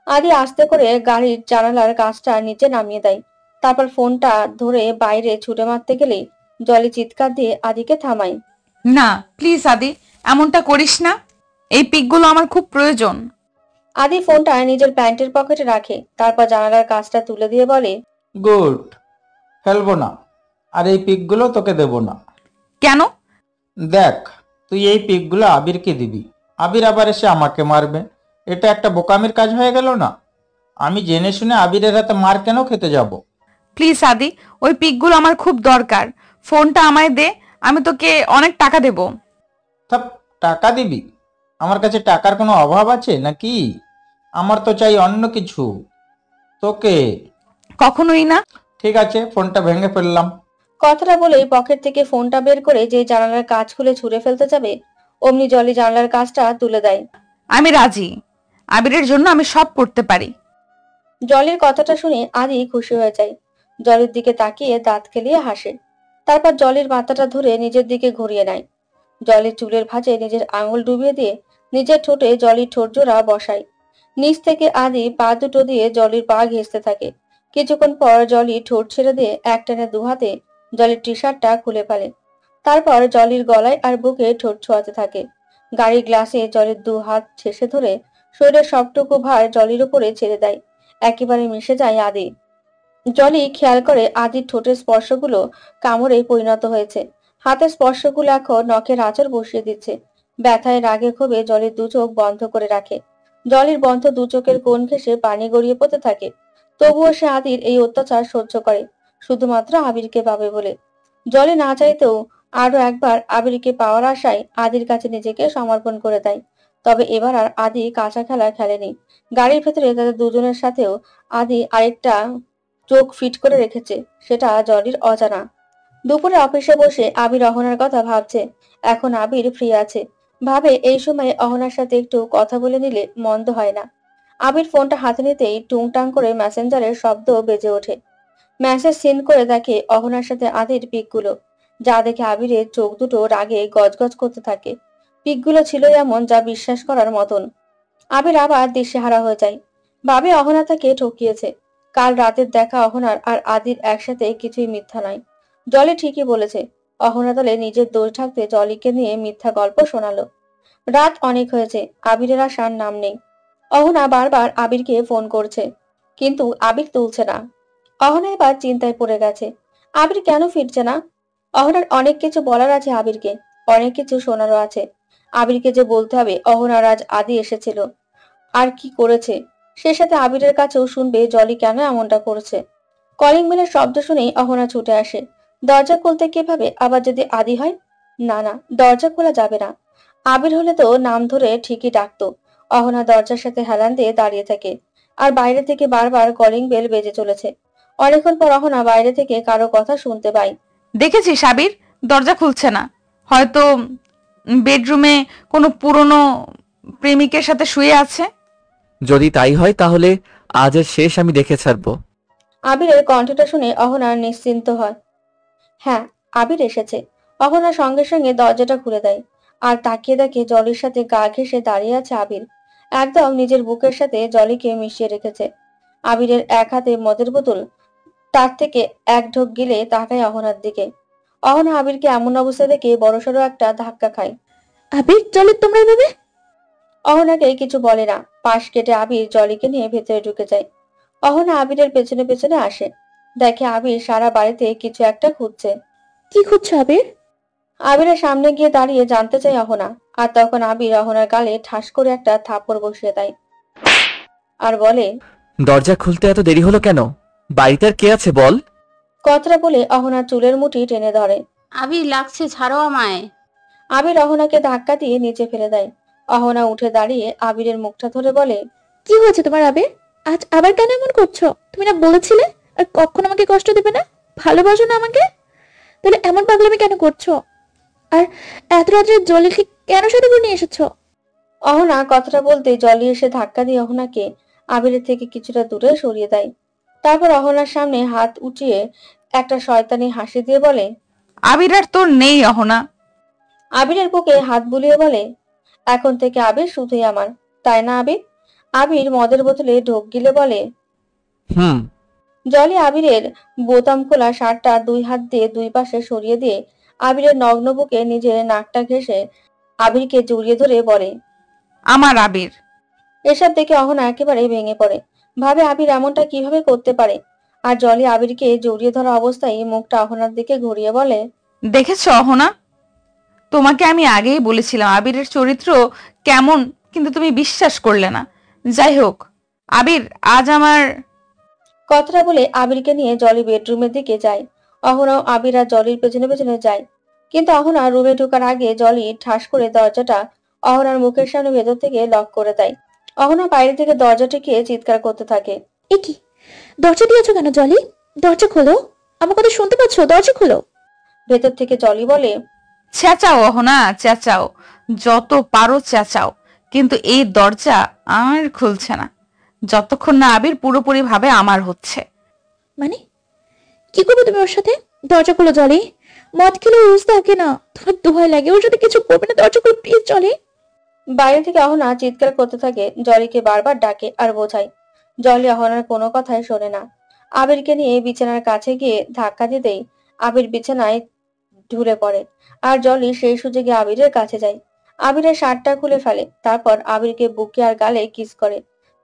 [SPEAKER 4] আদি আস্তে করে গাড়ির জানালার কাঁচটা নিচে নামিয়ে দেয়। তারপর ফোনটা ধরে বাইরে ছুটে মারতে গেলেই জলি চিৎকার দিয়ে আদিকে থামায়।
[SPEAKER 1] না প্লিজ আদি, এমনটা করিস না। এই পিকগুলো আমার খুব প্রয়োজন।
[SPEAKER 4] আদি ফোনটা নিজের প্যান্টের পকেটে রাখে, তারপর জানালার কাঁচটা তুলে দিয়ে বলে,
[SPEAKER 6] গুড, ফেলবো না, আর এই পিকগুলো তোকে দেব না।
[SPEAKER 1] কেন?
[SPEAKER 6] দেখ, তুই এই পিকগুলো আবিরকে দিবি, আবির আবার এসে আমাকে মারবে। এটা একটা বোকামির কাজ হয়ে গেল না? আমি জেনে শুনে আবিরের হাতে মার কেন খেতে যাব?
[SPEAKER 1] প্লিজ আদি, ওই পিকগুলো আমার খুব দরকার। ফোনটা আমায় দে, আমি তোকে অনেক টাকা দেব।
[SPEAKER 6] থাপ, টাকা দিবি? আমার কাছে টাকার কোনো অভাব আছে নাকি? আমার তো চাই অন্য কিছু। তোকে?
[SPEAKER 1] কখনোই না।
[SPEAKER 6] ঠিক আছে, ফোনটা ভেঙে ফেললাম।
[SPEAKER 4] কথাটা বলেই পকেট থেকে ফোনটা বের করে যে জানালার কাঁচ খুলে ছুঁড়ে ফেলতে যাবে, অমনি জলি জানালার কাঁচটা তুলে দেয়।
[SPEAKER 1] আমি রাজি, আবিরের জন্য আমি সব করতে পারি।
[SPEAKER 4] জলির কথাটা শুনে আদি খুশি হয়ে যায়। জলির দিকে তাকিয়ে দাঁত খেলিয়ে হাসে। তারপর জলির মাথাটা ধরে নিজের দিকে ঘুরিয়ে নেয়। জলির চুলের ভাঁজে নিজের আঙুল ডুবিয়ে দিয়ে নিজের ঠোঁটে জলির ঠোঁট জোড়া বসায়। নিচ থেকে আদি পা দুটো দিয়ে জলির পা ঘেঁষতে থাকে। কিছুক্ষণ পর জলি ঠোঁট ছেড়ে দিয়ে একটানে দুহাতে জলির টি শার্টটা খুলে ফেলে। তারপর জলির গলায় আর বুকে ঠোঁট ছোঁয়াতে থাকে। গাড়ির গ্লাসে জলের দু হাত ঠেসে ধরে শরীরের সবটুকু ভার জলির উপরে ছেড়ে দেয়। একেবারে মিশে যায় আদি। জলি খেয়াল করে আদির ঠোঁটের স্পর্শগুলো কামড়ে পরিণত হয়েছে। হাতের স্পর্শগুলো এখন নখের আঁচড় বসিয়ে দিচ্ছে। ব্যথায় রাগে ক্ষোভে জলের দু চোখ বন্ধ করে রাখে। জলির বন্ধ দু চোখের কোণ ঘেঁষে পানি গড়িয়ে পড়তে থাকে। তবুও সে আদির এই অত্যাচার সহ্য করে, শুধুমাত্র আবিরকে পাবে বলে। জলি না চাইতেও আরো একবার আবিরকে পাওয়ার আশায় আদির কাছে নিজেকে সমর্পণ করে দেয়। তবে এবার আর আদি কাঁচা খেলা খেলেনি। গাড়ির ভেতরে তাদের দুজনের সাথেও আদি আরেকটা চোখ ফিট করে রেখেছে, সেটা জলির অজানা। দুপুরে অফিসে বসে আবির অহনার কথা ভাবছে। এখন আবির ফ্রি আছে, ভাবে এই সময় অহনার সাথে একটু কথা বলে নিলে মন্দ হয় না। আবির ফোনটা হাতে নিতেই টুংটাং করে মেসেঞ্জারের শব্দ বেজে ওঠে। মেসেজ সিন করে দেখে অহনার সাথে আদির পিকগুলো, যা দেখে আবিরের চোখ দুটো রাগে গজগজ করতে থাকে। পিকগুলো ছিল এমন যা বিশ্বাস করার মতন। আবির আবার দিশেহারা হয়ে যায়। ভাবে অহনা তাকে ঠকিয়েছে। কাল রাতের দেখা অহনার আর আদির একসাথে কিছুই মিথ্যা নয়। জলি ঠিকই বলেছে। অহনা দলে নিজের দোষ ঢাকতে জলিকে নিয়ে মিথ্যা গল্প শোনালো। রাত অনেক হয়েছে, আবিরের আসার নাম নেই। অহনা বারবার আবিরকে ফোন করছে, কিন্তু আবির তুলছে না। অহনা এবার চিন্তায় পড়ে গেছে, আবির কেন ফিরছে না। অহনার অনেক কিছু বলার আছে আবিরকে, অনেক কিছু শোনারও আছে। আবিরকে যে বলতে হবে অহনার আজ আদি এসেছিল, আর কি করেছে। সে সাথে আবিরের কাছেও শুনবে জলি কেন এমনটা করছে। কলিং বেলের শব্দ শুনেই অহনা ছুটে আসে। দরজা খুলতে কিভাবে, আবার যদি আদি হয়? না না, দরজা খোলা যাবে না। আবির হলে তো নাম ধরে ঠিকই ডাকতো। অহনা দরজার সাথে হেলান দিয়ে দাঁড়িয়ে থাকে, আর বাইরে থেকে বারবার কলিং বেল বেজে চলেছে। অনেকক্ষণ পর অহনা বাইরে থেকে কারো কথা শুনতে পায়।
[SPEAKER 1] দেখেছিস আবির, দরজা খুলছে না। হয়তো বেডরুমে কোনো পুরনো প্রেমিকের সাথে শুয়ে আছে।
[SPEAKER 3] যদি তাই হয় তাহলে আজের শেষ আমি দেখে ছাড়বো।
[SPEAKER 4] আবিরের কণ্ঠটা শুনে অহনা নিশ্চিন্ত হয়। হ্যাঁ, আবির এসেছে। অহনা সঙ্গে সঙ্গে দরজাটা খুলে দেয়, আর তাকিয়ে দেখে জলির সাথে গা ঘেঁষে দাঁড়িয়ে আছে আবির। একদম নিজের বুকের সাথে জলিকে মিশিয়ে রেখেছে। আবিরের এক হাতে মদের বোতল, তার থেকে এক ঢোক গিলে তাকায় অহনার দিকে। অহনা আবিরকে এমন অবস্থা দেখে বড়সড় একটা ধাক্কা খায়।
[SPEAKER 2] আবির, জলি তোমরা এভাবে?
[SPEAKER 4] অহনাকে কিছু বলে না। পাশ কেটে আবির জলিকে নিয়ে ভেতরে ঢুকে যায়। অহনা আবিরের পেছনে পেছনে আসে। দেখে আবির সারা বাড়িতে কিছু একটা খুঁজছে।
[SPEAKER 2] কি খুঁজছো আবির?
[SPEAKER 4] আবিরের সামনে গিয়ে দাঁড়িয়ে জানতে চায় অহনা, আর তখন আবির অহনার গালে ঠাস করে একটা থাপ্পড় বসিয়ে দেয় আর বলে,
[SPEAKER 3] দরজা খুলতে এত দেরি হলো কেন? বাড়িতে আর কে আছে বল?
[SPEAKER 4] কথাটা বলে অহনার চুলের মুঠি টেনে ধরে।
[SPEAKER 5] আবির লাগছে, ছাড়ো আমায়।
[SPEAKER 4] আবির অহনাকে ধাক্কা দিয়ে নিচে ফেলে দেয়। অহনা উঠে দাঁড়িয়ে আবিরের মুখটা ধরে বলে,
[SPEAKER 2] কি হয়েছে তোমার আবির? আজ আবার কেন এমন করছো? তুমি না বলেছিলে আর কখনো আমাকে কষ্ট দেবে না, ভালোবাসো না আমাকে? তাহলে এমন পাগলামি কেন করছো? আর এত রাত্রে জলিকে কেন সাথে করে নিয়ে এসেছো?
[SPEAKER 4] অহনা কথাটা বলতে জলি এসে ধাক্কা দিয়ে অহনাকে আবিরের থেকে কিছুটা দূরে সরিয়ে দেয়। তারপর অহনার সামনে হাত উঠিয়ে একটা শয়তানি হাসি দিয়ে বলে,
[SPEAKER 1] আবির আর তোর নেই অহনা।
[SPEAKER 4] আবিরের বুকে হাত বুলিয়ে বলে, এখন থেকে আবির শুধুই আমার, তাই না আবির? আবির মদের বোতলে ঢোক গিলে বলে,
[SPEAKER 3] হুম।
[SPEAKER 4] জলি আবিরের বোতাম খোলা শার্টটা দুই হাত দিয়ে দুই পাশে সরিয়ে দিয়ে আবিরের নগ্ন বুকে নিজের নাকটা ঘেঁষে আবিরকে জড়িয়ে ধরে বলে,
[SPEAKER 1] আমার আবির।
[SPEAKER 4] এসব দেখে অহনা একেবারে ভেঙে পড়ে। ভাবে আবির এমনটা কিভাবে করতে পারে। আর জলি আবিরকে জড়িয়ে ধরা অবস্থায় মুখটা অহনার দিকে ঘুরিয়ে বলে,
[SPEAKER 1] দেখেছো অহনা, তোমাকে আমি আগেই বলেছিলাম আবিরের চরিত্র কেমন, কিন্তু তুমি বিশ্বাস করলে না। যাই হোক আবির, আজ আমার।
[SPEAKER 4] কথাটা বলে আবিরকে নিয়ে জলি বেডরুমের দিকে যায়। অহনাও আবির আর জলির পেছনে পেছনে যায়। কিন্তু অহনা রুমে ঢোকার আগে জলি ঠাস করে দরজাটা অহনার মুখের সামনে ভেতর থেকে লক করে দেয়। অহনা বাইরে থেকে দরজা ঠেকিয়ে চিৎকার করতে থাকে।
[SPEAKER 2] এ কি, দরজা দিয়েছো কেন জলি? দরজা খোলো, আমার কথা শুনতে পাচ্ছ? দরজা খোলো।
[SPEAKER 4] ভেতর থেকে জলি বলে,
[SPEAKER 1] চেঁচাও অহনা, চেঁচাও, যত পারো চেঁচাও, কিন্তু এই দরজা আর খুলছে না যতক্ষণ না আবির পুরোপুরি ভাবে আমার হচ্ছে।
[SPEAKER 2] মানে কি করবে তুমি ওর সাথে? দরজা খোলো জলি, মদ খেলে রোজ থাকে না, তোমার দোহাই লাগে, ও যদি কিছু করবে না, দরজা করে প্লিজ চলে।
[SPEAKER 4] বাইরে থেকে অহনা চিৎকার করতে থাকে, জলিকে বারবার ডাকে আর বোঝায়। জলি অহনার কোনো কথাই শোনে না। আবিরকে নিয়ে বিছানার কাছে গিয়ে ধাক্কা দিতেই আবির বিছানায় ঢুলে পড়ে। আর জলি সেই সুযোগে আবিরের কাছে যায়। আবিরের শার্টটা খুলে ফেলে, তারপর আবিরকে বুকে আর গালে কিস করে।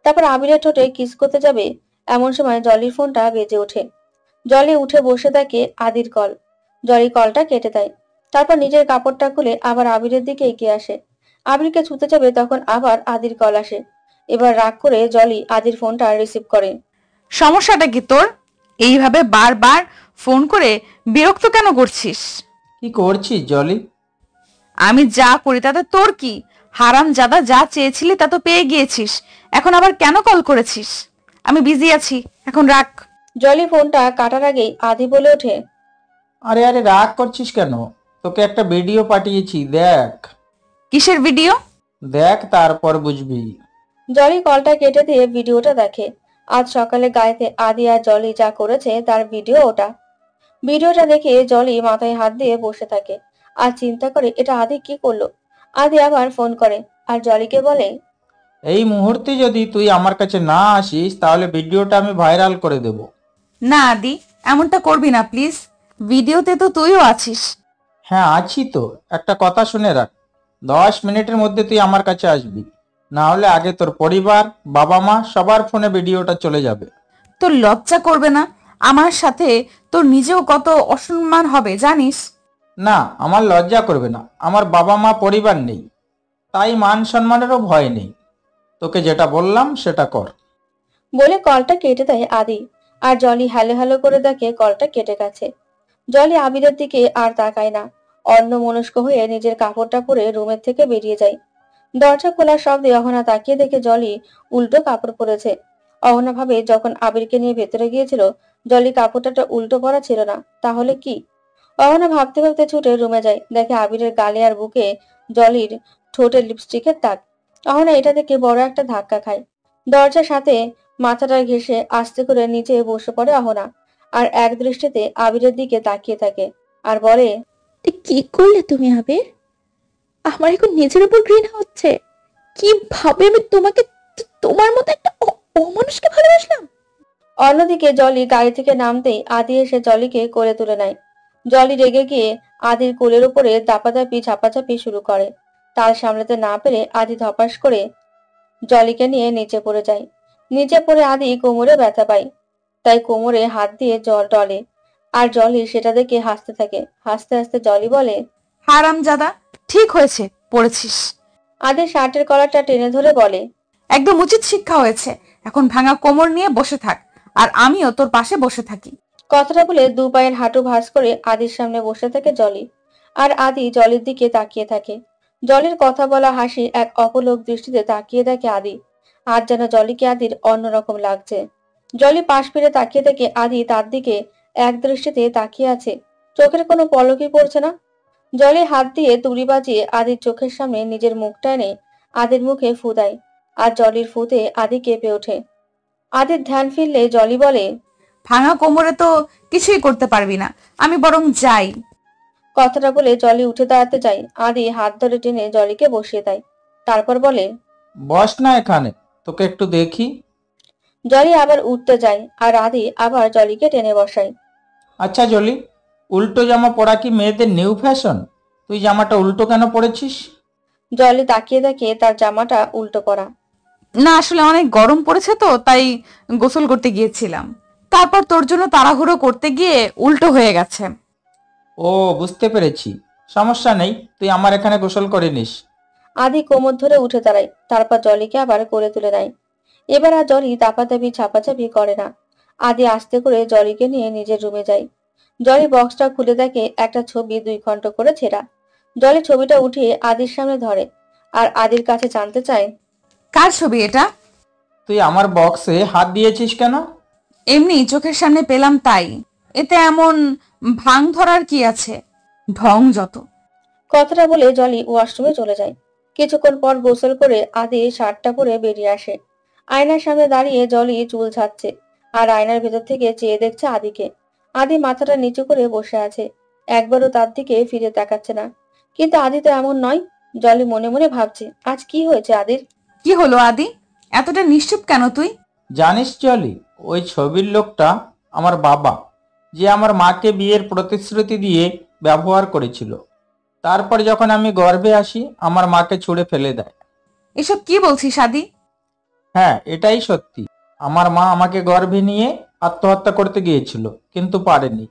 [SPEAKER 4] তারপর আবিরের ঠোঁটে কিস করতে যাবে, এমন সময় জলির ফোনটা বেজে ওঠে। জলি উঠে বসে থাকে আদির কল। জলি কলটা কেটে দেয়। তারপর নিজের কাপড়টা খুলে আবার আবিরের দিকে এগিয়ে আসে। আবিরকে ছুতে যাবে, তখন আবার আদির কল আসে। এবার রাগ করে জলি আদির ফোনটা রিসিভ করে।
[SPEAKER 1] সমস্যাটা কি তোর? এইভাবে বারবার ফোন করে বিরক্ত কেন করছিস?
[SPEAKER 6] কি করছিস জলি?
[SPEAKER 1] আমি যা করি তাতে তোর কি? হারাম জাদা, যা চেয়েছিলি তা তো পেয়ে গিয়েছিস, এখন আবার কেন কল করেছিস? আমি বিজি আছি, এখন রাখ।
[SPEAKER 4] জলি ফোনটা কাটার আগেই আদি বলে ওঠে,
[SPEAKER 6] আরে আরে রাগ করছিস কেন? তোকে একটা ভিডিও পাঠিয়েছি, দেখ।
[SPEAKER 1] কিসের ভিডিও?
[SPEAKER 6] দেখ তারপর বুঝবি।
[SPEAKER 4] জলি কলটা কেটে দিয়ে ভিডিওটা দেখে। আজ সকালে গায়েতে আদি আর জলি যা করেছে তার ভিডিও ওটা। ভিডিওটা দেখে জলি মাথায় হাত দিয়ে বসে থাকে আর চিন্তা করে এটা আদি কি করলো। আদি আবার ফোন করে আর জলিকে বলে,
[SPEAKER 6] এই মুহূর্তে যদি তুই আমার কাছে না আসিস তাহলে ভিডিওটা আমি ভাইরাল করে দেব।
[SPEAKER 1] না আদি, এমনটা করবি না প্লিজ। ভিডিওতে তো তুইও আছিস।
[SPEAKER 6] হ্যাঁ আছি তো, একটা কথা শুনে রাখ, 10 মিনিটের মধ্যে তুই আমার কাছে আসবি, না হলে আগে তোর পরিবার, বাবা মা সবার ফোনে ভিডিওটা চলে যাবে।
[SPEAKER 1] তোর লজ্জা করবে না? আমার সাথে তোর নিজেও কত অসম্মান হবে জানিস?
[SPEAKER 6] না, আমার লজ্জা করবে না, আমার বাবা মা পরিবার নেই, তাই মান সম্মানেরও ভয় নেই। তোকে যেটা বললাম সেটা কর।
[SPEAKER 4] বলে কলটা কেটে দেয় আদি। আর জলি হ্যালো হ্যালো করে দেখে কলটা কেটে গেছে। জলি আবিরের দিকে আর তাকায় না, অন্যমনস্ক হয়ে নিজের কাপড়টা পরে রুমের থেকে বেরিয়ে যায়। দরজা খোলার শব্দে অহনা তাকিয়ে দেখে জলি উল্টো কাপড় পরেছে। অহনা ভাবে যখন আবিরকে নিয়ে ভেতরে গিয়েছিল জলি কাপড়টা উল্টো পরা ছিল না, তাহলে কি? অহনা ভাবতে ভাবতে ছুটে রুমে যায়, দেখে আবিরের গালে আর বুকে জলির ঠোঁটে লিপস্টিকের দাগ। অহনা এটা দেখে বড় একটা ধাক্কা খায়। দরজার সাথে মাথাটা ঘেঁষে আস্তে করে নিচে বসে পড়ে অহনা। আর এক দৃষ্টিতে আবিরের দিকে তাকিয়ে থাকে আর বলে,
[SPEAKER 2] কি করলে তুমি আবির? আমার এখন নিজের উপর ঘৃণা হচ্ছে। কিভাবে আমি তোমাকে, তোমার মতো একটা অমানুষকে ভালোবাসলাম?
[SPEAKER 4] অন্যদিকে জলি গাড়ি থেকে নামতেই আদি এসে জলিকে কোলে তুলে নেয়। জলি রেগে গিয়ে আদির কোলের উপরে দাপাদাপি ঝাপাঝাপি শুরু করে। তার সামলাতে না পেরে আদি ধপাস করে জলিকে নিয়ে নিচে পড়ে যায়। নিচে পড়ে আদি কোমরে ব্যথা পায়, তাই কোমরে হাত দিয়ে জল টলে। আর জলি সেটা দেখে হাসতে থাকে। হাসতে হাসতে জলি বলে,
[SPEAKER 1] হারাম জাদা, ঠিক হয়েছে পড়েছিস।
[SPEAKER 4] আদি শার্টের কলারটা টেনে ধরে বলে,
[SPEAKER 1] একদম উচিত শিক্ষা হয়েছে। এখন ভাঙা কোমর নিয়ে বসে থাক, আর আমিও তোর পাশে বসে থাকি।
[SPEAKER 4] কথাটা বলে দু পায়ের হাঁটু ভাঁজ করে আদির সামনে বসে থাকে জলি। আর আদি জলির দিকে তাকিয়ে থাকে। জলির কথা বলা হাসি এক অপলক দৃষ্টিতে তাকিয়ে দেখে আদি। আজ যেন জলিকে আদির অন্যরকম লাগছে। জলি পাশ ফিরে তাকিয়ে দেখে আদি তার দিকে এক দৃষ্টিতে তাকিয়ে আছে, চোখের কোনো পলকই পড়ছে না। জলি হাত দিয়ে তুড়ি বাজিয়ে আদির চোখের সামনে নিজের মুখটা এনে আদির মুখে ফু দেয়। আর জলির ফুতে আদি কেঁপে ওঠে। আদির ধ্যান ফিরলে জলি বলে,
[SPEAKER 1] ভাঙা কোমরে তো কিছুই করতে পারবি না, আমি বরং যাই।
[SPEAKER 4] কথাটা বলে জলি উঠে দাঁড়াতে যায়। আদি হাত ধরে টেনে জলিকে বসিয়ে দেয়, তারপর বলে,
[SPEAKER 6] বস না এখানে, তোকে একটু দেখি।
[SPEAKER 4] জলি আবার উঠতে যায় আর আদি আবার জলিকে টেনে বসায়।
[SPEAKER 6] আচ্ছা জলি, উল্টো জামা পরা কি মেয়েদের নিউ ফ্যাশন? তুই জামাটা উল্টো কেন পরেছিস?
[SPEAKER 4] জলি তাকিয়ে দেখে তার জামাটা উল্টো পরা।
[SPEAKER 1] না, আসলে অনেক গরম পড়েছে তো, তাই গোসল করতে গিয়েছিলাম। তারপর তোর জন্য তাড়াহুড়ো করতে গিয়ে উল্টো হয়ে গেছে।
[SPEAKER 6] ও, বুঝতে পেরেছি, সমস্যা নেই, তুই আমার এখানে গোসল করে নিস।
[SPEAKER 4] আদি কোমর ধরে উঠে দাঁড়ায়, তারপর জলিকে আবার কোলে তুলে নেয়। এবার আর জলি দাপাদাপি ছাপাচাপি করে না। আদি আস্তে করে জলিকে নিয়ে নিজের রুমে যায়। জলি বক্সটা খুলে দেখে একটা ছবি 2 খণ্ড করে ছেঁড়া। জলি ছবিটা উঠিয়ে আদির সামনে ধরে আর আদির কাছে জানতে চায়,
[SPEAKER 1] কার ছবি এটা?
[SPEAKER 6] তুই আমার বক্সে হাত দিয়েছিস কেন?
[SPEAKER 1] এমনি চোখের সামনে পেলাম তাই। এতে এমন ভাং ধরার কি আছে? ঢং যত।
[SPEAKER 4] কথাটা বলে জলি ওয়াশরুমে চলে যায়। কিছুক্ষণ পর গোসল করে আদি শার্টটা পরে বেরিয়ে আসে। আয়নার সামনে দাঁড়িয়ে জলি চুল ছাড়ছে আর আয়নার ভেতর থেকে চেয়ে দেখছে আদিকে। আদি মাথাটা নিচু করে বসে আছে। একবারও তার দিকে ফিরে তাকাচ্ছে না। কিন্তু আদি তো এমন নয়। জলি মনে মনে ভাবছে, আজ কি হয়েছে আদির?
[SPEAKER 1] কি হলো আদি, এতটা নিশ্চুপ কেন তুই?
[SPEAKER 6] জানিস জলি, ওই ছবির লোকটা আমার বাবা, যে আমার মাকে বিয়ের প্রতিশ্রুতি দিয়ে ব্যবহার করেছিল। তারপর যখন আমি গর্ভে আসি আমার মাকে ছুঁড়ে ফেলে দেয়।
[SPEAKER 1] এসব কি বলছিস আদি?
[SPEAKER 6] হ্যাঁ, এটাই সত্যি। আমার মা আমাকে গর্ভে নিয়ে আত্মহত্যা করতে গিয়েছিল, কিন্তু পারেনি।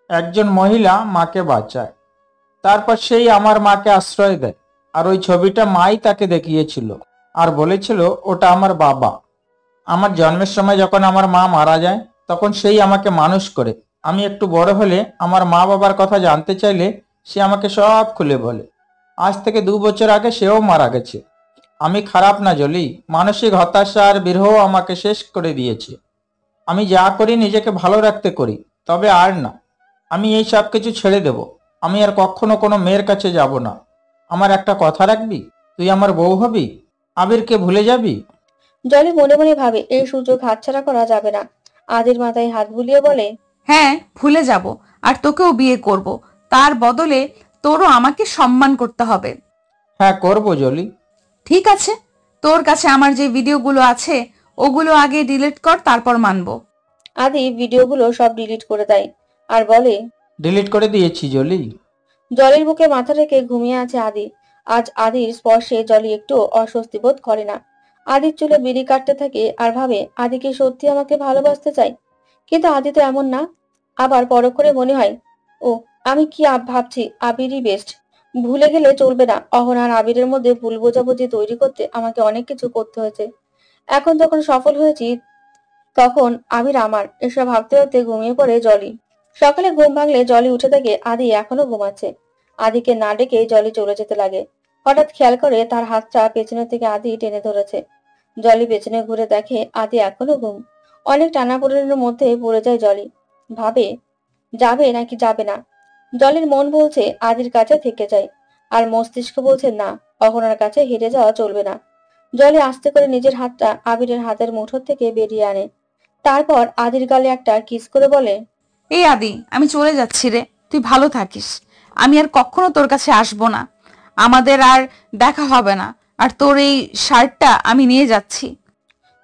[SPEAKER 6] একজন মহিলা মাকে বাঁচায়। তারপর সেই আমার মাকে আশ্রয় দেয়। আর ওই ছবিটা মাই তাকে দেখিয়েছিল আর বলেছিল ওটা আমার বাবা। আমার জন্মের সময় যখন আমার মা মারা যায় তখন সেই আমাকে মানুষ করে। আমি একটু বড় হলে আমার মা বাবার কথা জানতে চাইলে সে আমাকে সব খুলে বলে। আজ থেকে 2 বছর আগে সেও মারা গেছে। আমি খারাপ না জলি, মানসিক হতাশা আর বিরহ আমাকে শেষ করে দিয়েছে। আমি যা করি নিজেকে ভালো রাখতে করি, তবে আর না। আমি এই সব কিছু ছেড়ে দেব। আমি আর কখনো কোনো মেয়ের কাছে যাব না। আমার একটা কথা রাখবি? তুই আমার বউ হবি, আবিরকে ভুলে যাবি।
[SPEAKER 4] জলি মনে মনে ভাবে এই সুযোগ হাতছাড়া করা যাবে না। আদির মাথায় হাত বুলিয়ে বলে,
[SPEAKER 1] হ্যাঁ, ভুলে যাব, আর তোকেও বিয়ে করব। তার বদলে তোরও আমাকে সম্মান করতে হবে।
[SPEAKER 6] হ্যাঁ, করবো জলি।
[SPEAKER 1] ঠিক আছে, তোর কাছে আমার যে ভিডিওগুলো আছে ওগুলো আগে ডিলিট কর, তারপর মানবো।
[SPEAKER 4] আদি ভিডিওগুলো সব ডিলিট করে দেয় আর বলে,
[SPEAKER 6] ডিলিট করে দিয়েছি জলি।
[SPEAKER 4] জলের বুকে মাথা রেখে ঘুমিয়ে আছে আদি। আজ আদির স্পর্শে জলি একটু অস্বস্তি বোধ করে না। আদির চুলে বিড়ি কাটতে থাকে আর ভাবে, আদি কি সত্যি আমাকে ভালোবাসতে চাই? কিন্তু আদি তো এমন না। আবার পরক্ষণে মনে হয়, ও, আমি কি ভাবছি, আবিরই বেস্ট। ভুলে গেলে চলবে না, অহনা আর আবিরের মধ্যে ভুল বোঝাবুঝি তৈরি করতে আমাকে অনেক কিছু করতে হয়েছে। এখন যখন সফল হয়েছি তখন আবির আমার। এসব ভাবতে ভাবতে ঘুমিয়ে পড়ে জলি। সকালে ঘুম ভাঙলে জলি উঠে দেখে আদি এখনো ঘুমাচ্ছে। আদিকে না ডেকে জলি চলে যেতে লাগে। হঠাৎ খেয়াল করে তার হাতটা পেছনের থেকে আদি টেনে ধরেছে। জলি পেছনে ঘুরে দেখে আদি এখনো ঘুম। অনেক টানাপোড়েনের মধ্যে পড়ে যায় জলি। ভাবে, যাবে নাকি যাবে না। জলির মন বলছে আদির কাছে থেকে যায়, আর মস্তিষ্ক বলছে না, অহনার কাছে হেরে যাওয়া চলবে না। জলি আস্তে করে নিজের হাতটা আবিরের হাতের মুঠোর থেকে বেরিয়ে আনে। তারপর আদির গালে একটা কিস করে বলে,
[SPEAKER 1] এই আদি, আমি চলে যাচ্ছি রে, তুই ভালো থাকিস। আমি আর কখনো তোর কাছে আসবো না, আমাদের আর দেখা হবে না। আর তোর এই শার্টটা আমি নিয়ে যাচ্ছি।